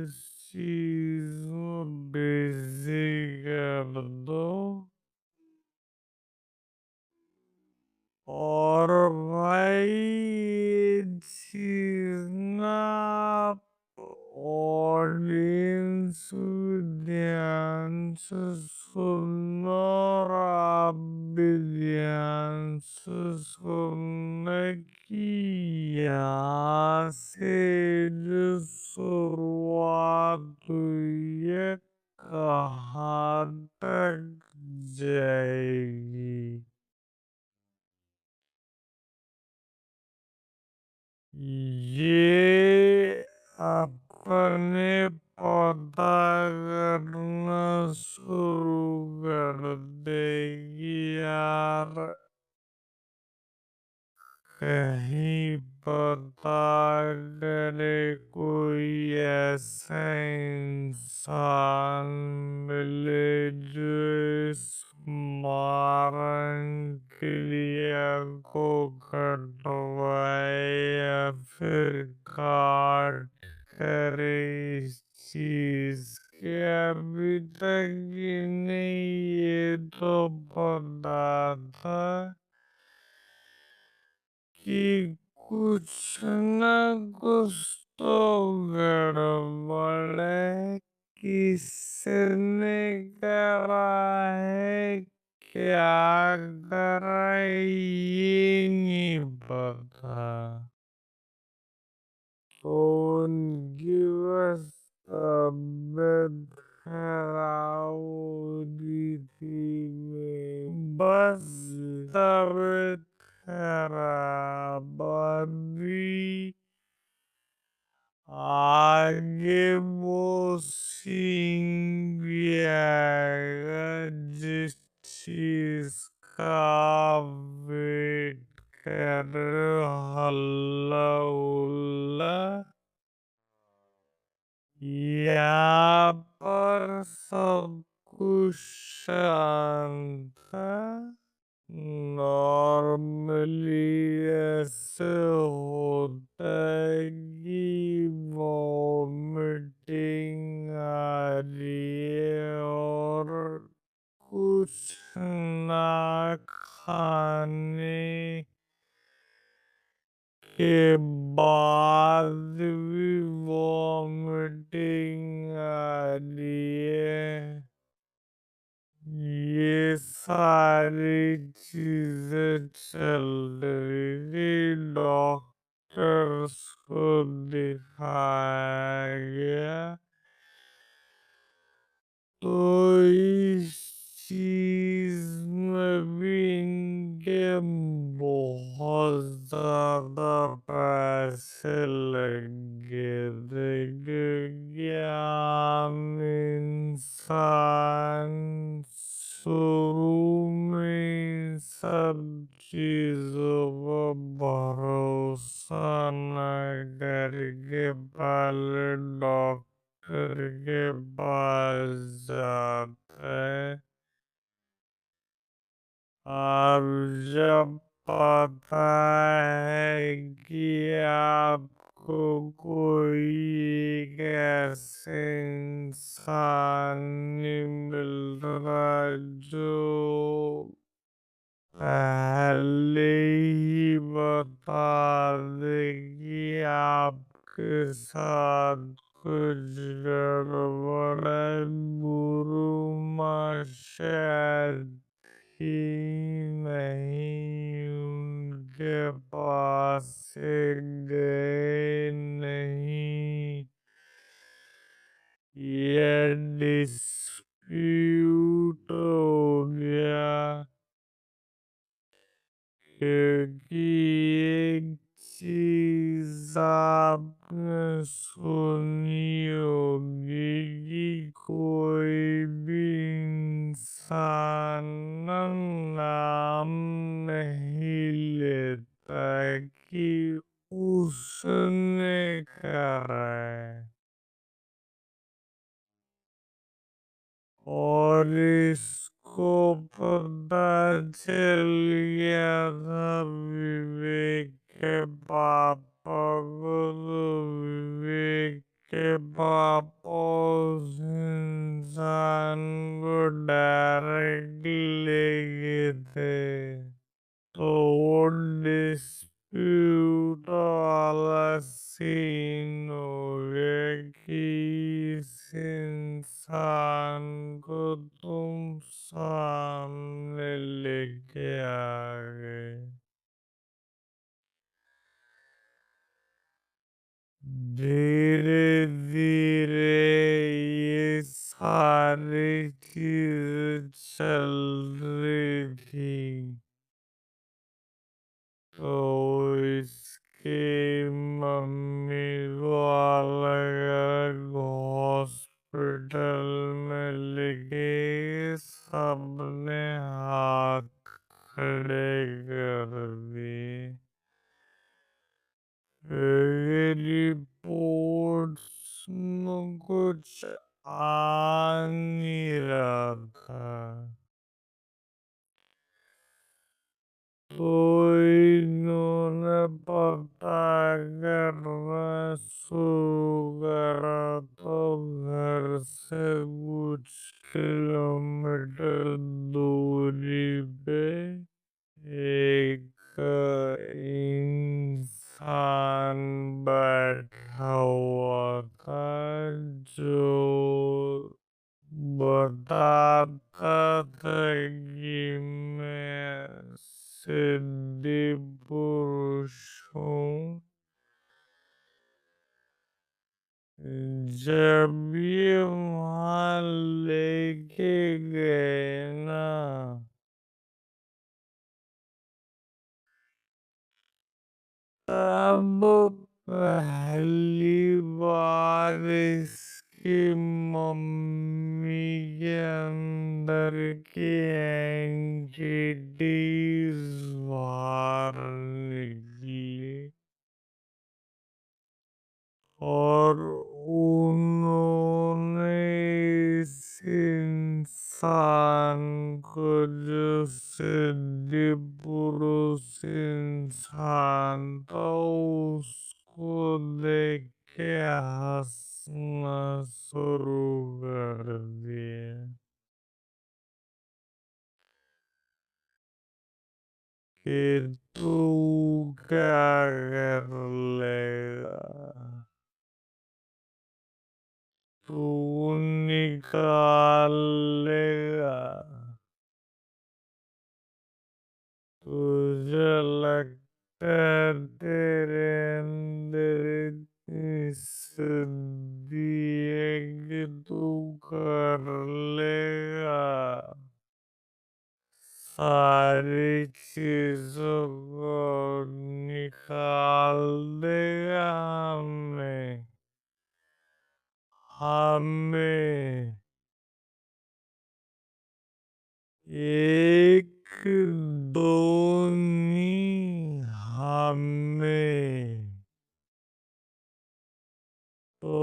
इस चीज में बिजी कर दो। और भाई ये चीज ना आप ऑडियंस ध्यान से सुनो, और आप भी ध्यान से सुनना कि यहाँ से जो शुरुआत हुई है कहाँ तक जाएगी। ये अपने पता करना शुरू कर देगी यार। नहीं पता करे कोई ऐसा इंसान मिले जो इस मारन क्रिया को कटवाए या फिर काट करे इस चीज के। अभी तक इन्हें ये तो पता था कि कुछ न कुछ तो गड़बड़ है, किसने करा है, क्या करा है, ये नहीं पता। तो उनकी बस तबीयत खराब हो रही थी, बस तबीयत खराब। अभी आगे वो सीन भी आएगा जिस चीज का आप वेट कर रहे हो, हल्ला उल्ला। यहाँ पर सब कुछ शांत था। नॉर्मली ऐसे होता है कि वॉमिटिंग आ रही है और कुछ ना खाने के बाद भी वॉमिटिंग आ रही है। ये सारी चीजें चल रही थी। डॉक्टर्स को दिखाया गया तो इस चीज में भी इनके बहुत ज्यादा पैसे लग गए थे, क्योंकि आम इंसान शुरू में सब चीजों पर भरोसा न करके पहले डॉक्टर के पास जाता है। अब जब पता है कि आपको कोई एक ऐसे इंसान नहीं मिल रहा जो पहले ही बता दे कि आपके साथ कुछ गड़बड़ है, गुरु माँ शायद ही नहीं, उनके पास से गए नहीं, ये डिस्प्यूट हो गया। क्योंकि एक चीज आपने सुनी होगी कि कोई भी इंसान ना नाम नहीं लेता कि उसने करा है। और इसको पता चल गया था विवेक के पापा को, तो विवेक के पापा उस इंसान को डायरेक्ट ले गए थे। तो वो डिस्प्यूट वाला सीन हो गया कि इस इंसान को तुम सामने लेके आ गए। धीरे धीरे ये सारी चीजें चल रही थी। तो इसके मम्मी को अलग अलग हॉस्पिटल में लेके सबने हाथ खड़े कर दिए। आ नहीं रहा था। तो इन्होंने पता करना शुरू करा तो घर से कुछ किलोमीटर दूरी पे एक इंसान बैठा हुआ था जो बताता था कि मैं सिद्धि पुरुष हूँ। जब ये वहाँ लेके गए ना, तब पहली बार इसकी मम्मी के अंदर की एंटिटीज बाहर निकली और उन्होंने इस इंसान को, जो सिद्धि पुरुष इंसान था, उसको देख के हंसना शुरू कर दिया कि तू क्या कर लेगा, तू निकाल लेगा, तुझे लगता है तेरे अंदर इतनी सिद्धि है कि तू कर लेगा, सारी चीजों को निकाल देगा हमें, हमें एक दो नहीं, हमें। तो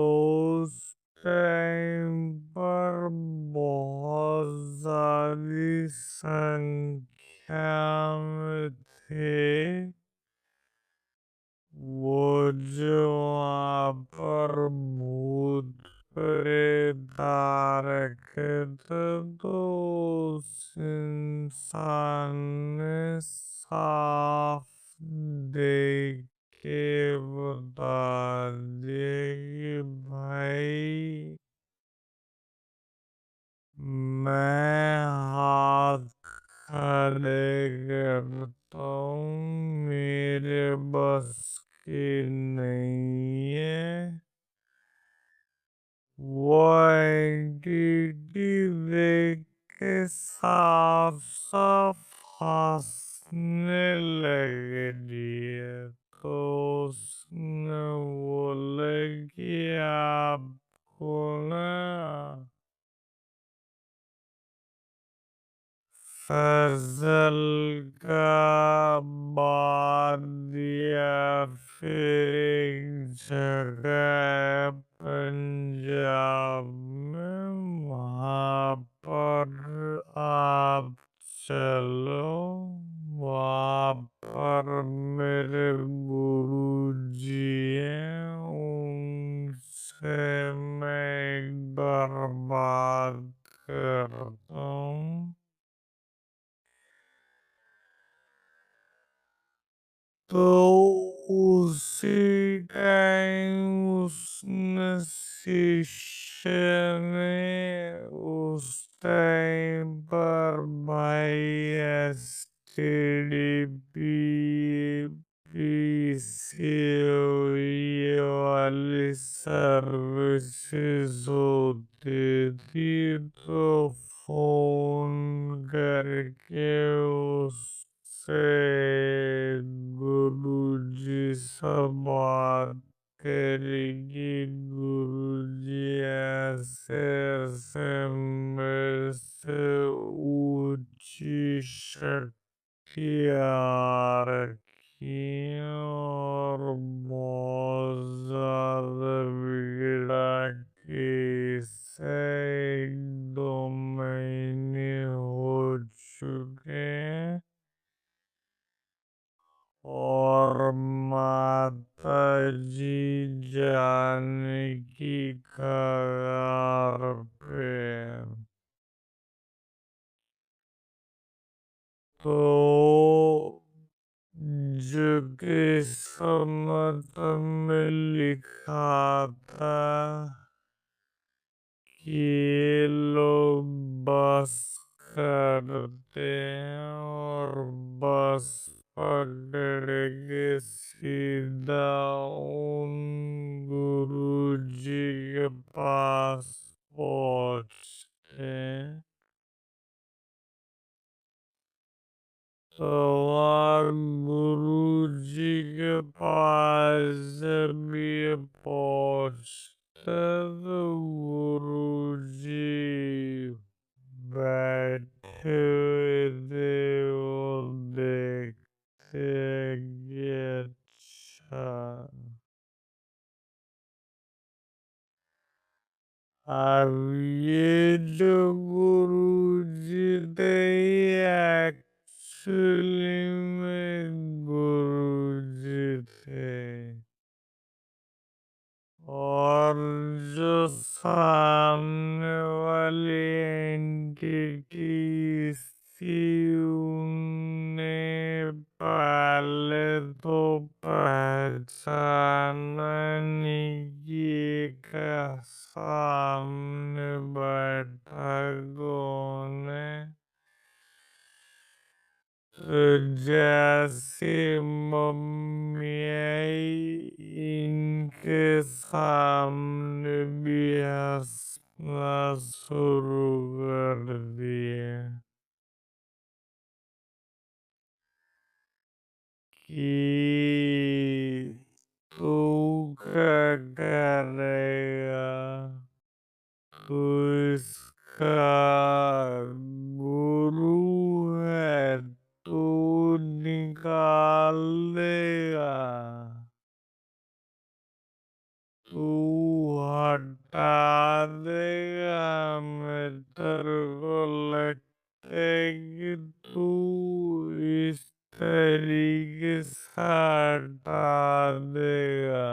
उस टाइम पर बहुत सारी संख्या में थे वो जो वहाँ पर भूत प्रेत आ रखे थे। तो उस इंसान ने साफ देख के बता दिया कि भाई मैं हाथ खड़े करता हूँ, मेरे बस की नहीं है। वो एंटिटी देख के साफ साफ हंसने लगी है। तो उसने बोला कि आपको ना फजल का बाद या फिर एक जगह है पंजाब में, वहाँ पर आप चलो, वहाँ पर मेरे गुरु जी हैं, उनसे मैं एक बार बात करता हूँ। तो उसी टाइम उसने शिष्य ने उस टाइम पर भाई एसटीडीपी वाली सर्विसेज होती थी, तो फोन करके उससे गुरुजी से बात करेगी, गुरुजी ऐसे ऐसे मेरे से ऊंची शक्ति आ रखी है और बहुत ज्यादा बिगड़ा के समत में लिखा था कि ये लोग बस करते हैं और बस पकड़ के सीधा उन गुरुजी के पास पहुंचते हैं। तो वहाँ गुरुजी के पास जब ये पहुंचते तो गुरुजी बैठे हुए थे और देखते कि अच्छा अब ये जो गुरुजी थे ये एक्चुअली में गुरुजी थे और जो सामने वाली एंटिटीज थी उनने पहले तो पहचाना नहीं कि एक सामने बैठा कौन है। जैसे मम्मी आई इनके सामने भी हंसना शुरू कर दिए कि तू क्या करेगा, तू इसका गुरु है, तू निकाल देगा, तू हटा देगा। मैं तेरे को लगता है कि तू इस तरीके से हटा देगा।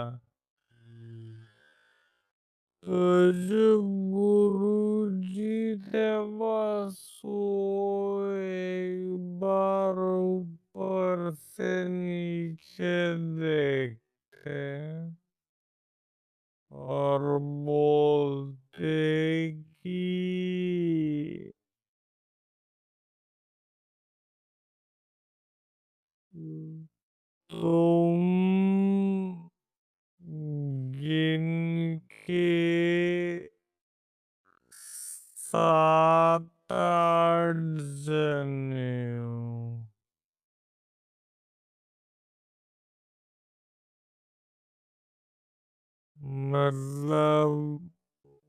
तो जो गुरुजी थे बस वो एक बार ऊपर से नीचे देखते और बोलते कि तुम गिन के 7-8 जने हो। मतलब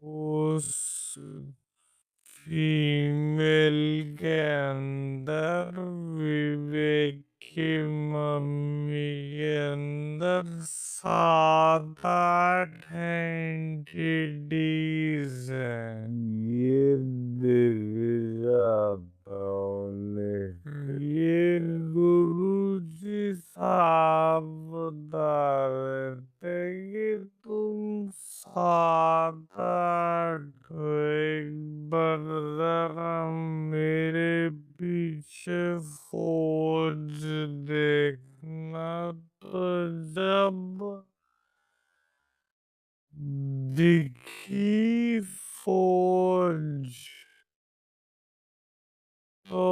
उस फीमेल के अंदर विवेक की मम्मी के अंदर 7-8 एंटिटीज हैं। ये दिख जाता उन्हें। ये गुरुजी साहब बता रहे थे कि तुम 7-8 हो। एक बार जरा मेरे पीछे फौज देखना तो जब दिखी फौज तो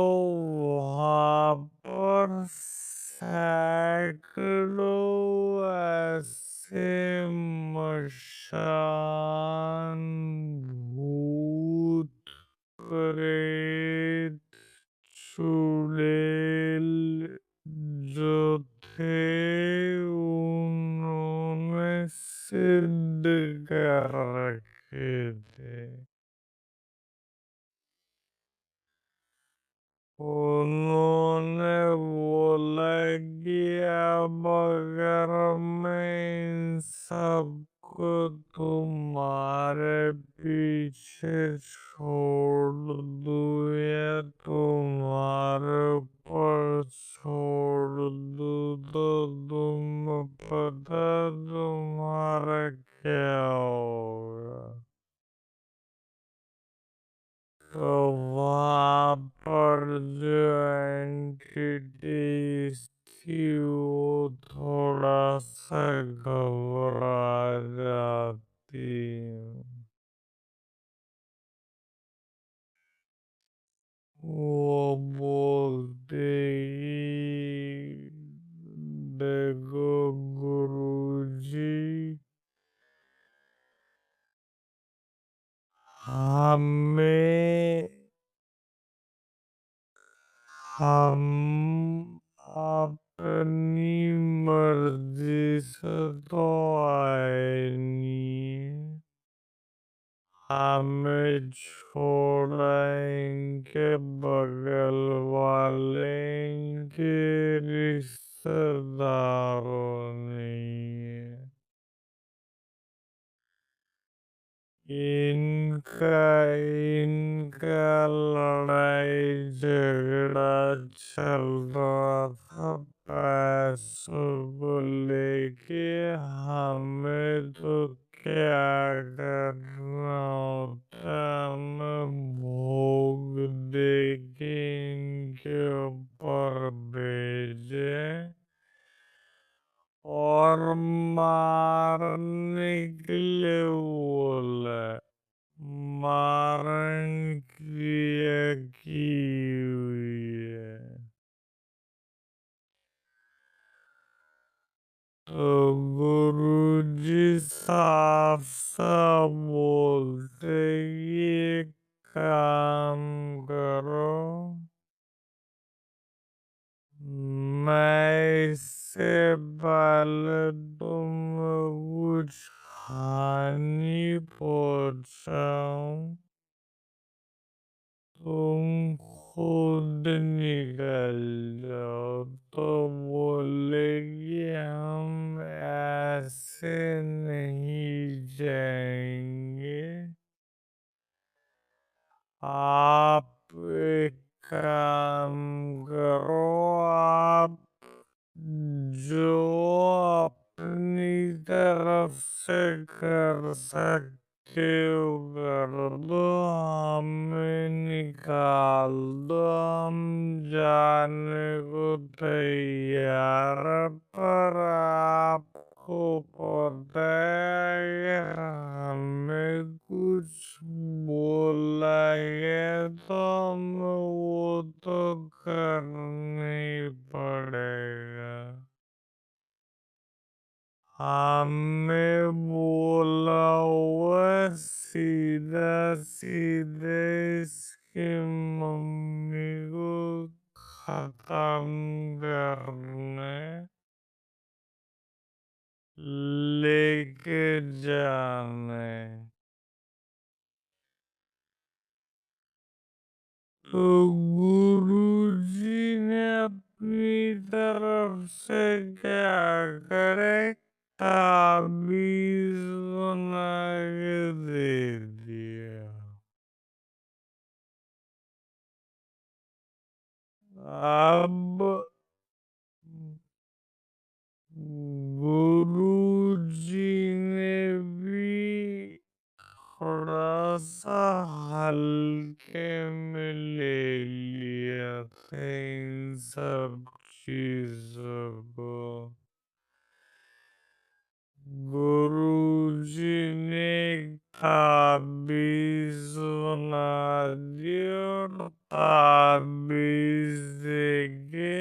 वहाँ पर सैकड़ों ऐसे मशान भूत प्रेत चुड़ैल जो थे उन्होंने सिद्ध कर रखे थे। उन्होंने बोला कि अब अगर मैं इन सबको तुम्हारे पीछे छोड़ दूँ या तुम्हारे ऊपर छोड़ दूँ तो तुम पता तुम्हारा क्या होगा। तो वहाँ पर जो एंटिटीज थी वो थोड़ा सा घबरा जाती हूँ। वो बोलते ही, देखो गुरुजी, हमें हम अपनी मर्जी से तो आए नहीं, हमें छोड़ा इनके बगल वाले इनके रिश्तेदारों ने। इनका इनका लड़ाई झगड़ा चल रहा था पैसों को लेके। हमें तो क्या करना होता, हमें भोग दे के इनके ऊपर भेजे और मारने के लिए बोला, मारण क्रिया की हुई है। तो गुरुजी साफ साफ बोलते ये काम करो, मैं इससे पहले तुम्हें कुछ हानि पहुंचाऊं, तुम खुद निकल जाओ। तो बोले कि हम ऐसे नहीं जाएंगे, आप एक काम करो, आप जो अपनी तरफ से कर सकते हो कर दो, हमें निकाल दो, हम जाने को तैयार हैं। पर आपको पता है अगर हमें कुछ बोला गया तो हमें वो तो करना ही पड़ेगा। हमने बोला हुआ सीधा सीधे इसकी मम्मी को खत्म करने लेके जाने। तो गुरुजी ने अपनी तरफ से क्या करे, ताबीज बना के दे दिया। अब गुरुजी ने भी थोड़ा सा हल्के में ले लिया था इन सब चीजों को। गुरुजी ने एक ताबीज बना दी और ताबीज देके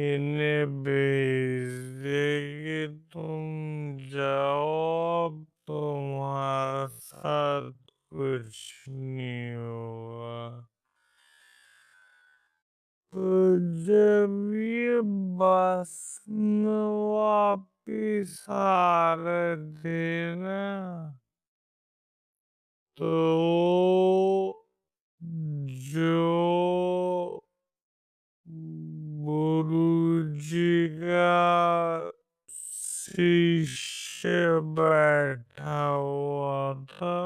इन्हें भेज दे कि तुम जाओ, अब तुम्हारे साथ कुछ नहीं होगा। तो जब ये बस में वापिस आ रहे थे ना, तो जो गुरुजी का शिष्य बैठा हुआ था,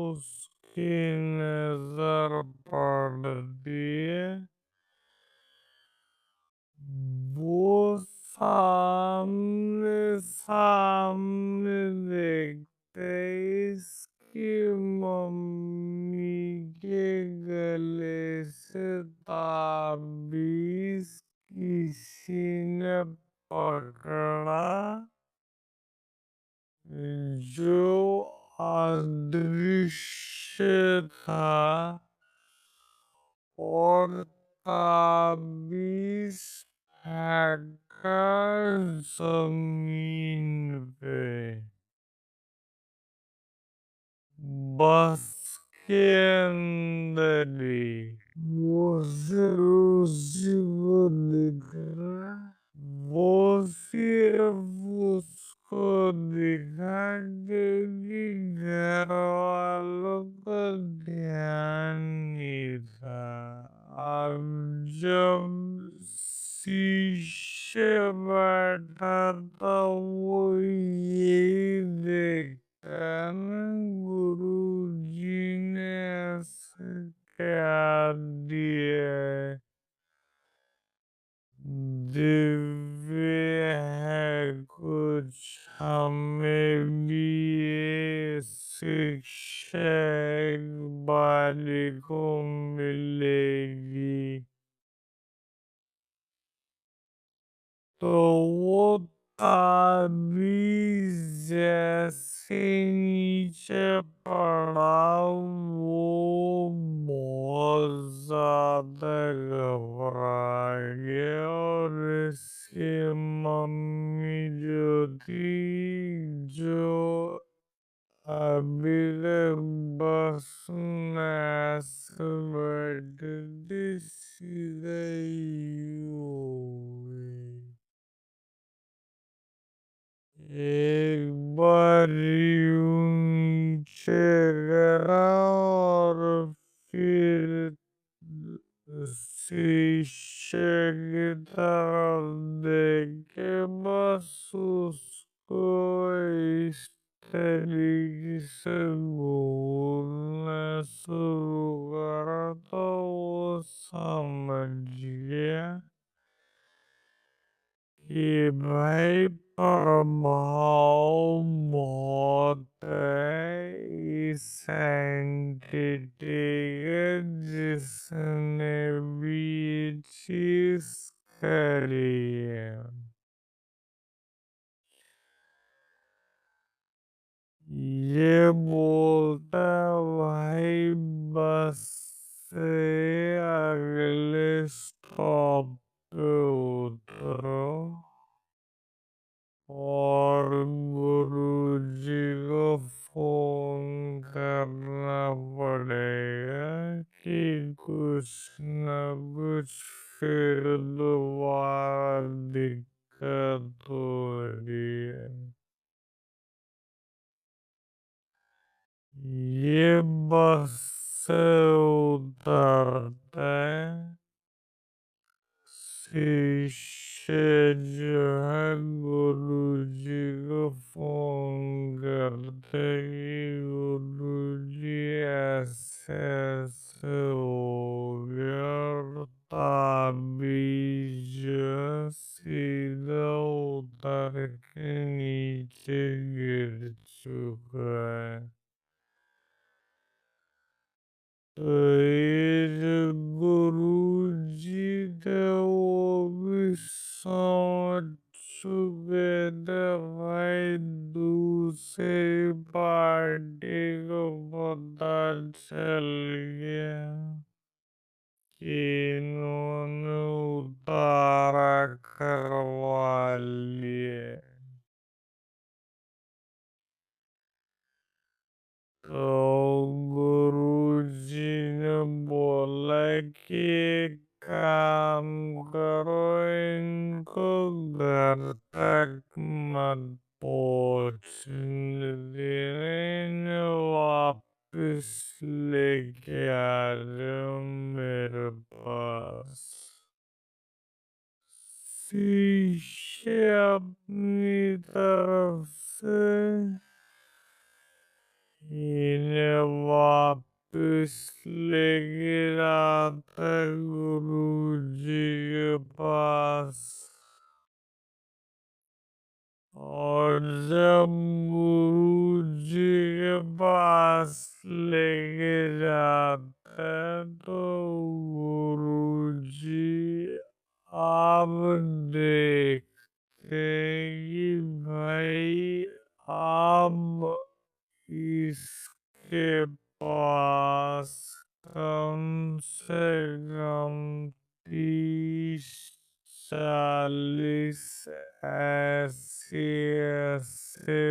उसकी नजर पड़ती है। वो सामने सामने देखते ही इसकी मम्मी के गले से ताबीज किसी ने पकड़ा जो अदृश्य था और ताबीज़ फेंका ज़मीन पे। बस के अंदर ही वो सिर्फ उसी को दिख रहा, वो सिर्फ उसको दिखा क्योंकि घर वालों का ध्यान नहीं था। अब जब शीशे बैठा था वो यही देखा ना गुरुजी ने ऐसे क्या दिया है, दिव्य है कुछ, हमें भी ये शिक्षा एक बारी को मिलेगी। तो वो ताबीज़ जैसे नीचे पड़ा वो बहुत ज़्यादा घबरा गया और इसकी मम्मी जो थी जो अभी तक बस में ऐसे बैठी थी सीधे यूं हो गई। एक बार यूं नीचे गिरा और फिर शीशे की तरफ देख के बस उसको इस तरीके से घूरना शुरू करा तो वो समझ गया कि भाई प्रभाव मौत है इस एंटिटी के जिसने भी ये चीज करी है। ये बोलता है भाई बस से अगले स्टॉप पे उतरो और गुरुजी को फोन करना पड़ेगा कि कुछ न कुछ फिर दोबारा दिक्कत हो रही है। ये बस से उतरता है, शीशे जो है गुरुजी को फोन करते कि गुरुजी ऐसे ऐसे हो गया और ताबीज जो है सीधा उतर के नीचे गिर चुका है। तो ये जो गुरुजी थे वो भी समझ चुके थे भाई, दूसरी पार्टी को पता चल गया कि इन्होंने उतारा करवा लिए। तो गुरुजी ने बोला कि एक काम करो, इनको घर तक मत पहुंचने देना, इन्हें वापस लेके आ जाओ मेरे पास। शीशे अपनी तरफ से इन्हें वापस लेके आता गुरुजी के पास। और जब गुरुजी के पास लेके जाता है तो गुरुजी आप देखते कि भाई अब इसके पास कम से कम 30-40 ऐसे ऐसे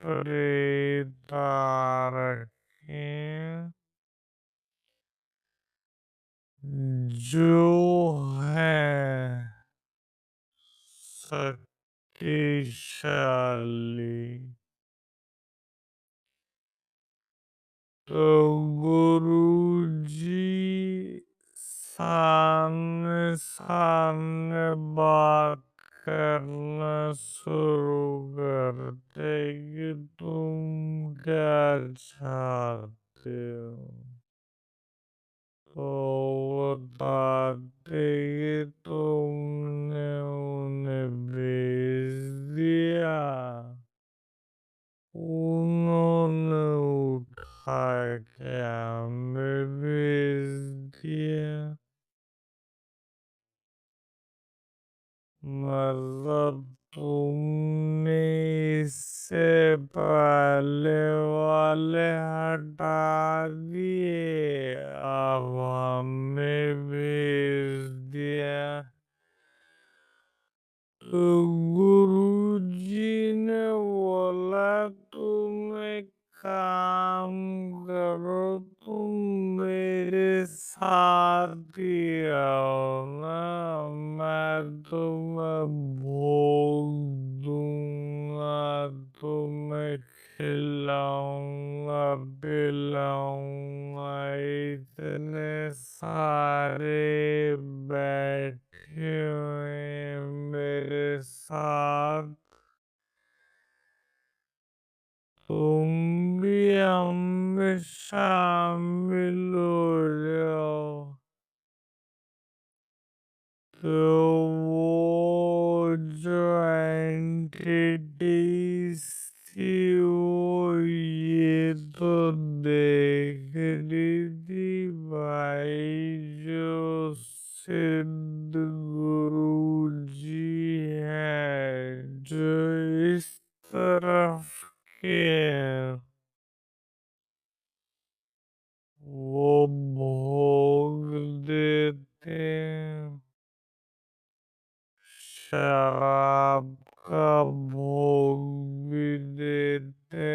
प्रेत आ रखे हैं जो हैं शक्तिशाली। तो गुरुजी सामने सामने बात करना शुरू करते कि तुम क्या चाहते हो। तो बताते कि तुमने उन्हें भेज दिया, उन्होंने उठा के हमें भेज दिया। मतलब तुमने इससे पहले वाले हटा दिए, अब हमें भेज दिया। तो गुरुजी ने बोला तुम एक काम करो, तुम मेरे साथ ही आओ ना, मैं तुम्हें भोग दूंगा, तुम्हें खिलाऊंगा पिलाऊंगा। इतने सारे बैठे हुए हैं मेरे साथ, तुम भी हम में शामिल हो जाओ। तो वो जो एंटिटीज थी वो ये तो देख रही थी भाई जो सिद्ध गुरु जी हैं जो इस तरफ के हैं, वो भोग देते हैं, शराब का भोग भी देते,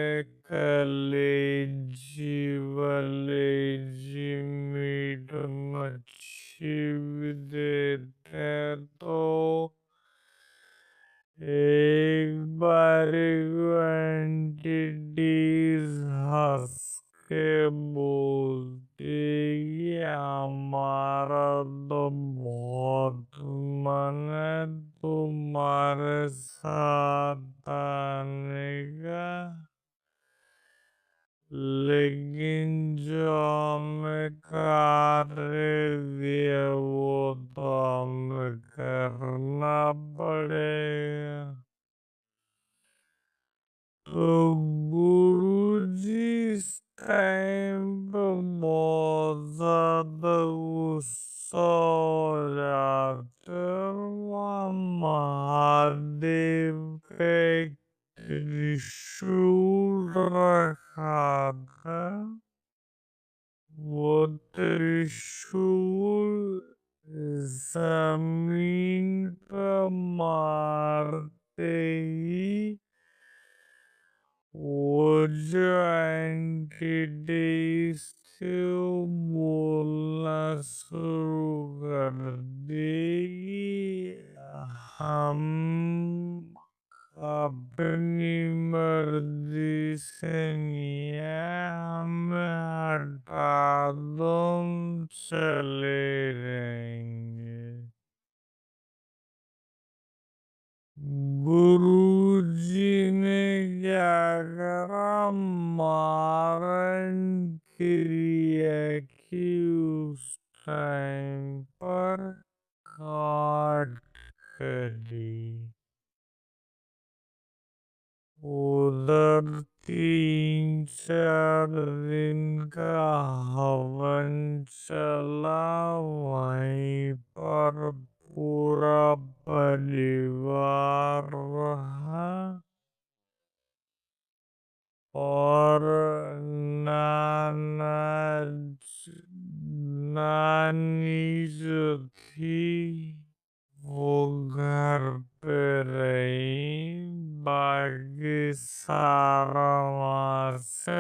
कलेजी वलेजी मीट मच्छी भी देते। तो एक बार एंटिटीज हंस के बोलती कि हमारा तो बहुत मन है तुम्हारे साथ आने का, लेकिन जो हमें कार्य दिया वो तो हमें करना पड़ेगा। तो गुरुजी इस टाइम पे बहुत ज्यादा गुस्सा हो जाते और वहाँ महादेव का एक त्रिशूल रखा था। वो त्रिशूल जमीन पर मारते ही वो जो एंटिटीज थे वो बोलना शुरू कर दी, हम अपनी मर्जी से नहीं है, हमें हटा दो, हम चले जाएंगे। गुरुजी ने क्या करा, मारण क्रिया की उस टाइम पर काट करी। उधर 3-4 दिन का हवन चला, वहीं पर पूरा परिवार रहा और नाना नानी जो थी वो घर पे रही, बाकी सारा वहाँ से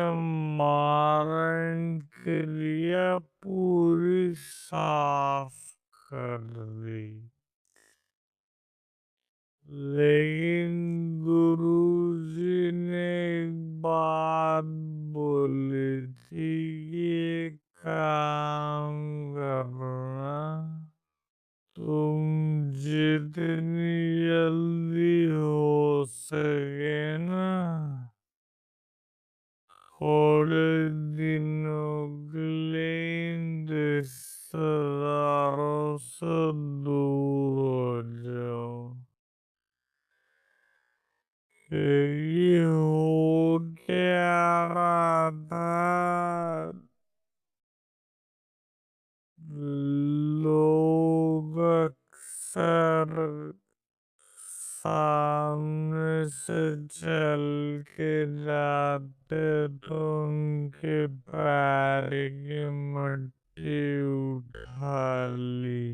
मारण क्रिया पूरी साफ कर दी। लेकिन गुरुजी ने एक बात बोली थी कि ये काम करना, तुम जितनी जल्दी हो सके ना थोड़े दिनों के लिए इन रिश्तेदारों से दूर हो जाओ। ये हो क्या रहा था, लोग अक्सर सामने से चल के जाते तो उनके पैर की मिट्टी उठा ली।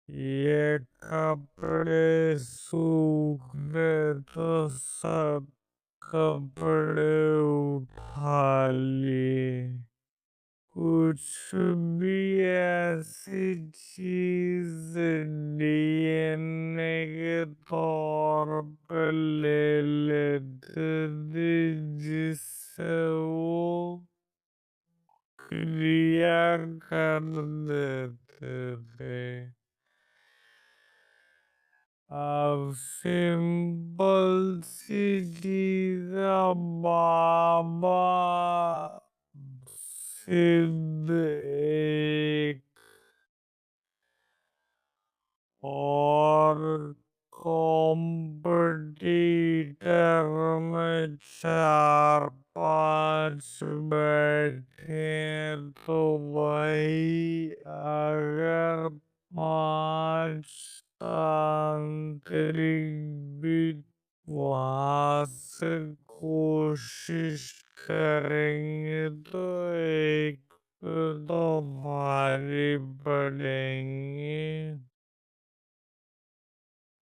ये कपड़े सूखने तो सब कपड़े उठा लिए। कुछ भी ऐसी चीज डीएनए के तौर पे ले लेते थे जिससे वो क्रिया कर देते थे। अब सिंपल सी चीज बाबा सिद्ध एक और कॉम्पिटिटर में चार पांच बैठे हैं तो वही अगर पांच तांत्रिक भी वहां से कोशिश करेंगे तो एक पे तो भारी पड़ेंगे।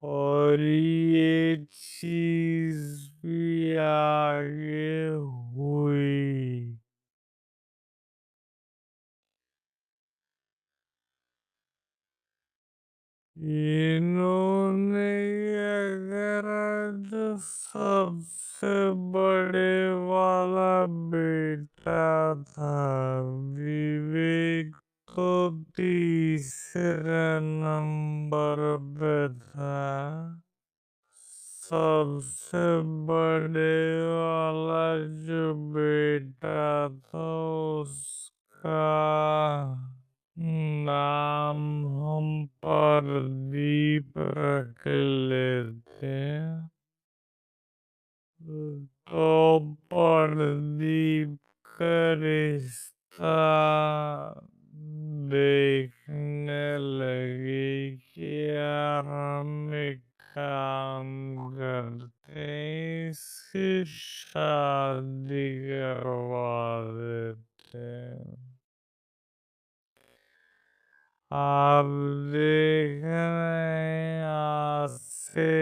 और ये चीज भी आगे हुई। इन्होंने अगर जो सबसे बड़े वाला बेटा था विवेक तो तीसरे नंबर पे था। सबसे बड़े वाला जो बेटा था उसका नाम हम प्रदीप रख लेते हैं। तो प्रदीप का रिश्ता देखने लगे कि यार हम एक काम करते हैं, इसकी शादी करवा देते हैं। आप देख रहे हैं आज से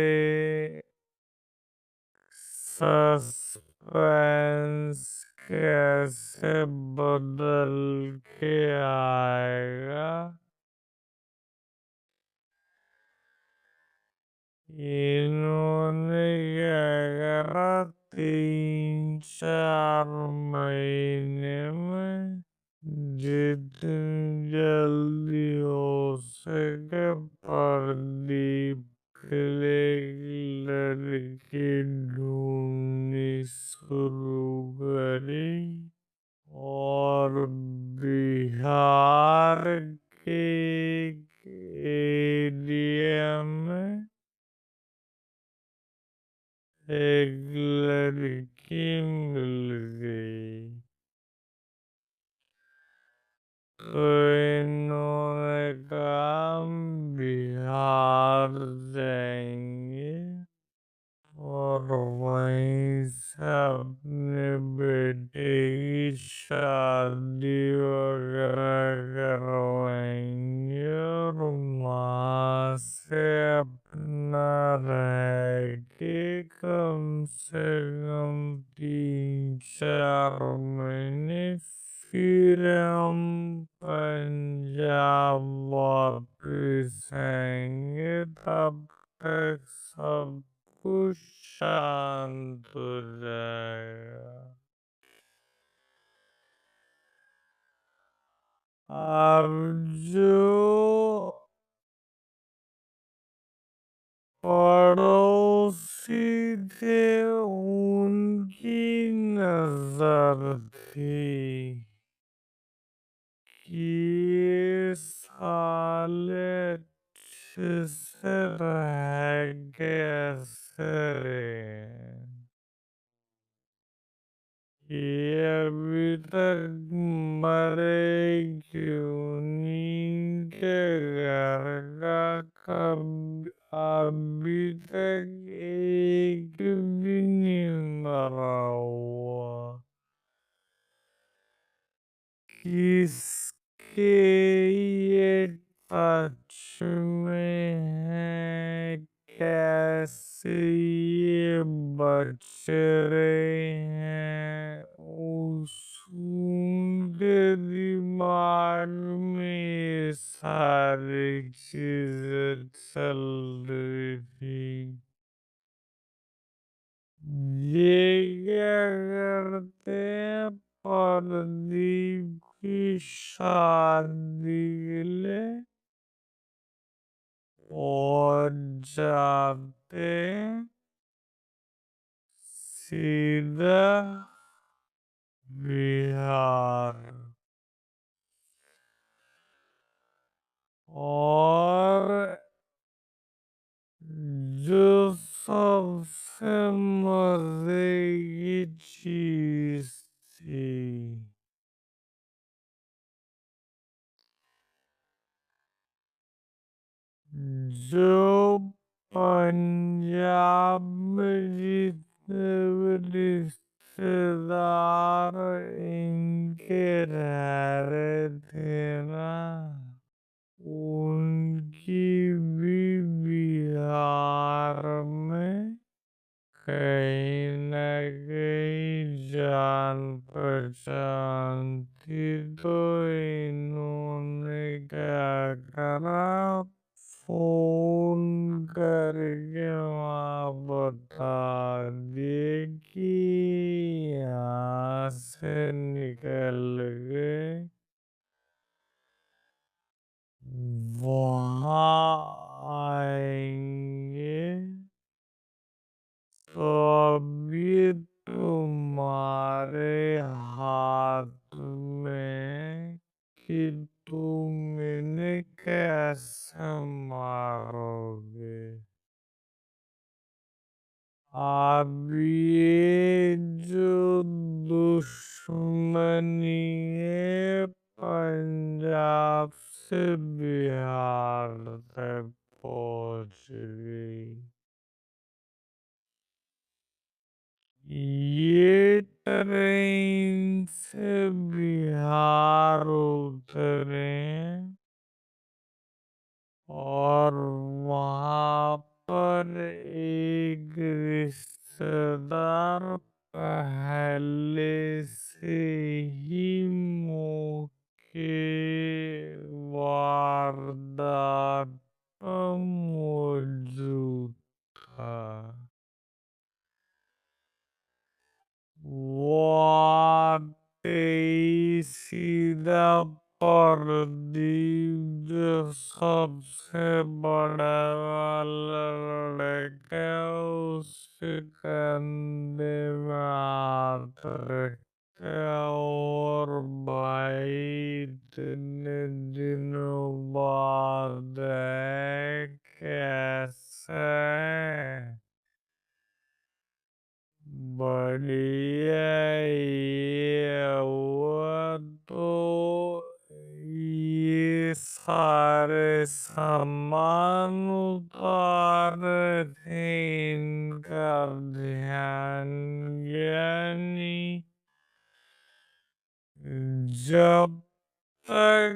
सस्पेंस कैसे बदल के आएगा। इन्होंने क्या करा 3-4 महीने में जितनी जल्दी हो सके प्रदीप के लिए लड़की ढूंढनी शुरू करी और बिहार के एरिया में एक लड़की मिल गई। तो इन्होंने कहा हम बिहार जाएंगे और वहीं से अपने बेटे की शादी वगैरह करवाएंगे और वहाँ से अपना रह के कम से कम 3-4 महीने फिर हम पंजाब वापिस आएंगे, तब तक सब कुछ शांत हो जाएगा। अब जो पड़ोसी थे उनकी नजर थी कि ये साले अच्छे से रह कैसे रहे। ये अभी तक मरे क्यों नहीं, के घर का कब अभी तक एक भी नहीं मरा हुआ। किसके ये टच में है, कैसे ये बच रहे हैं, उनके दिमाग में ये सारी चीजें चल रही थी। ये क्या करते हैं, प्रदीप की शादी के लिए और जाते सीधा बिहार और जो सबसे मजे की चीज थी, जो पंजाब में जितने भी रिश्तेदार इनके रह रहे थे ना, उनकी भी बिहार में कहीं न कहीं जान पहचान थी। तो इन्होंने क्या करा, फोन करके वहाँ बता दिए कि यहाँ से निकल गए, वहाँ आएंगे तो अभी तुम्हारे हाथ में कि तुम इन्हें कैसे मारोगे। अब ये जो दुश्मनी है पंजाब से बिहार तक पहुंच गई। ये ट्रेन से बिहार उतरे और वहाँ पर एक रिश्तेदार पहले से ही मौके वारदात पर मौजूद था। वो आते ही सीधा प्रदीप जो सबसे बड़ा वाला लड़का है, उसके कंधे में हाथ रखा और भाई इतने दिनों बाद है, कैसा है, बढ़िया। ये हुआ तो सारे सामान उतार थे, इनका ध्यान गया नहीं। जब तक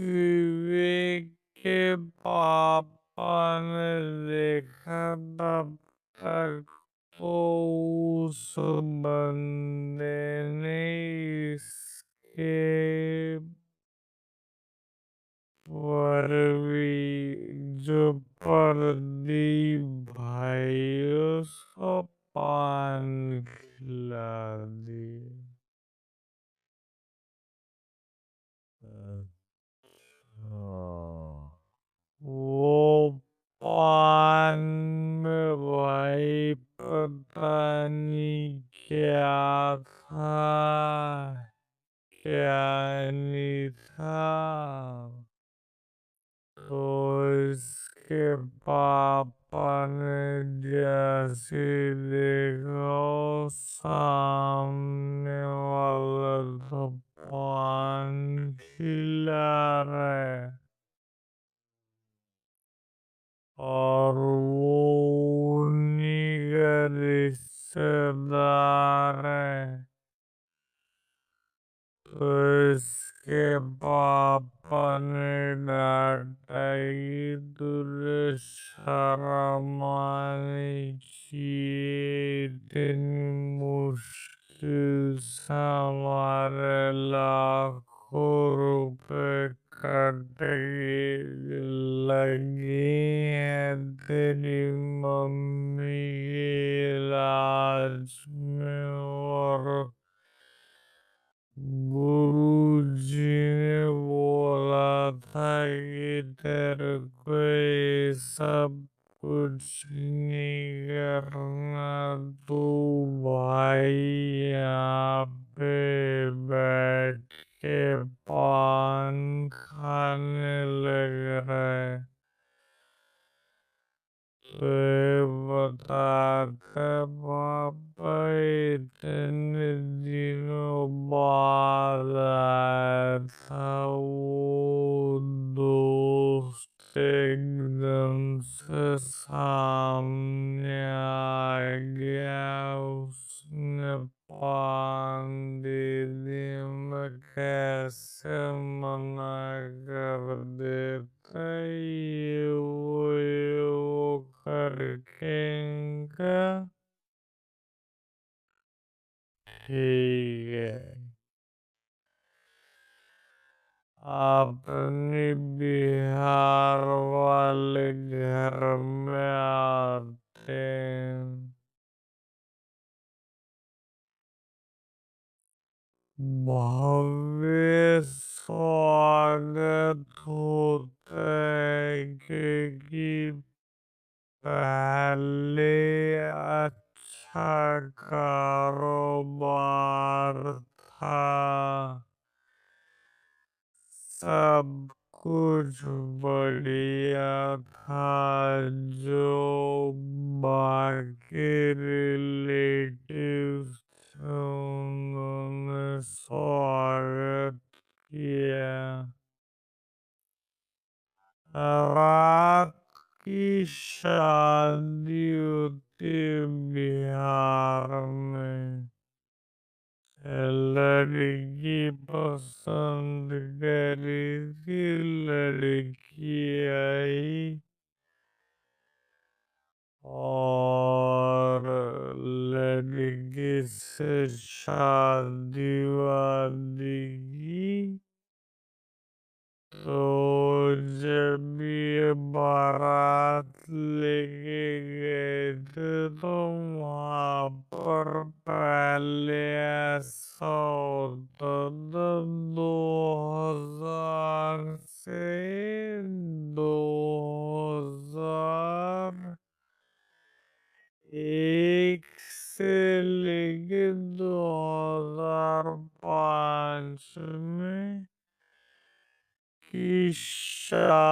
विवेक के पापा ने देखा तब तक तो उस बंदे ने इसके पर भी जो प्रदीप भाई उसको पान खिला दिए। अच्छा। वो पान में भाई पता नहीं क्या था, क्या नहीं था। तो इसके पापा ने जैसे देखा सामने वाला तो पान खिला रहा है और वो उन्हीं का रिश्तेदार है। तो इसके पापा ने डांटा कि तुझे शर्म आनी चाहिए, इतनी मुश्किल से हमारे लाखों रुपए कटे लगी हैं तेरी मम्मी के इलाज में, और गुरुजी ने बोला था कि तेरे को ये सब कुछ नहीं करना, तू भाई यहाँ पे बैठ के पान खाने लग रहा है। तो ये बताते पापा इतने दिनों बाद आया था वो दोस्त, एकदम से सामने आ गया, उसने पान दे दिया। मैं कैसे मना कर देता, ये वो करके इनका ठीक है। अपने बिहार वाले घर में आते हैं। भव्य स्वागत होता है क्योंकि पहले अच्छा कारोबार था, सब कुछ बढ़िया था, जो बाकी रिलेटिव्स थे उन्होंने स्वागत किया। रात की शादी होती है बिहार में। लड़की पसंद करी थी, लड़की आई और लड़की से शादी वादी की। तो जब ये बारात लेके गए थे तो वहाँ पर पहले ऐसा होता था, 2000 से लेके 2005 में की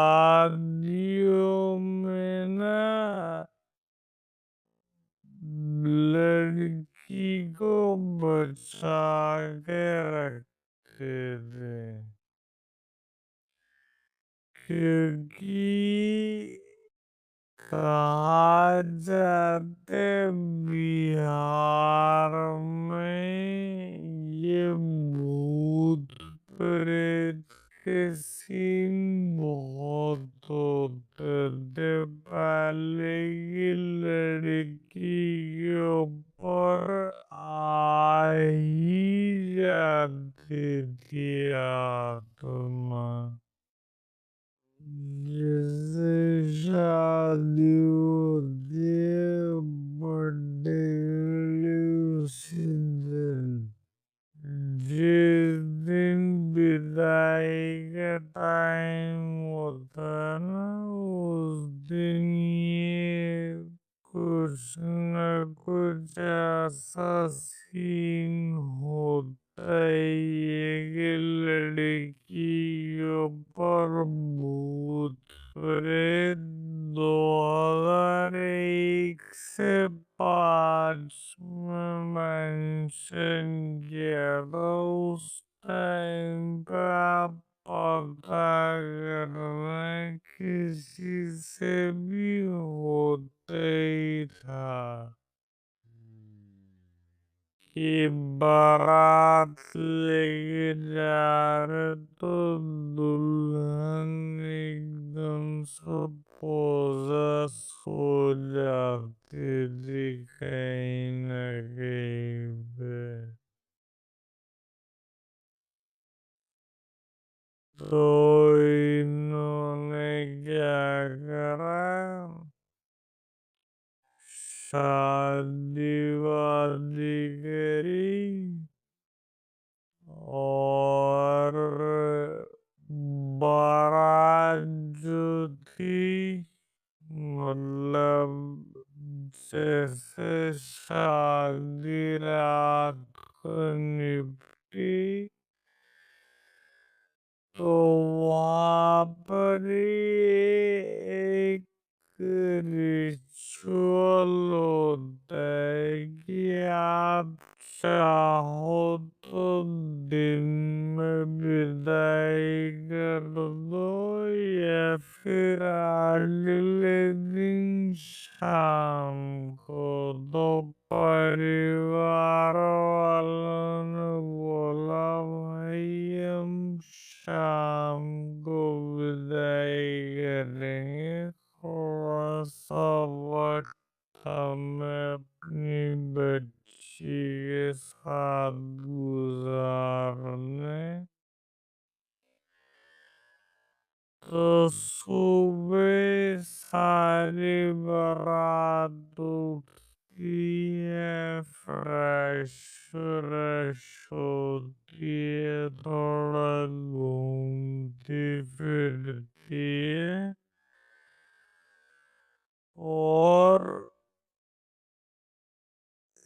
शादियों में ना लड़की को बचा के रखते थे, क्योंकि कहा जाते बिहार में ये भूत प्रेत के सीन बहुत होते थे पहले की लड़की के ऊपर आ ही जाती थी आत्मा। जैसे शादी होती है बर्थडे उसी दिन, जिस दिन विदाई का टाइम होता है ना उस दिन ये कुछ न कुछ ऐसा सीन होता ही है कि लड़की के ऊपर भूत प्रेत 2001 से 5 में मेंशन किया था। उस टाइम पे आप पता करना किसी से भी होते ही था कि बारात लेके जा रहे तो दुल्हन एकदम से पोसस हो जाती थी कहीं न कहीं पे। तो इन्होंने क्या करा, शादी वादी करी और बारात जो थी मतलब जैसे शादी रात को निपटी तो वहाँ पर एक रिचुअल होता है कि आप चाहो तो दिन में विदाई कर दो या फिर अगले दिन शाम को। तो परिवार वालों ने बोला भाई हम शाम को विदाई करेंगे, थोड़ा सा वक्त हमें अपनी बच्ची के साथ गुजारने। तो सुबह सारी बारात उठती है, फ्रेश फ्रेश होती है, थोड़ा घूमती फिरती है और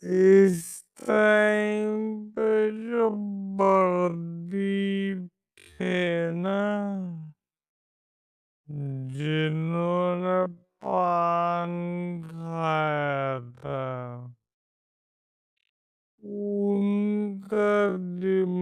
इस टाइम पे जो बर्दी थे ना जिन्होंने पान खाया था उनका दिमाग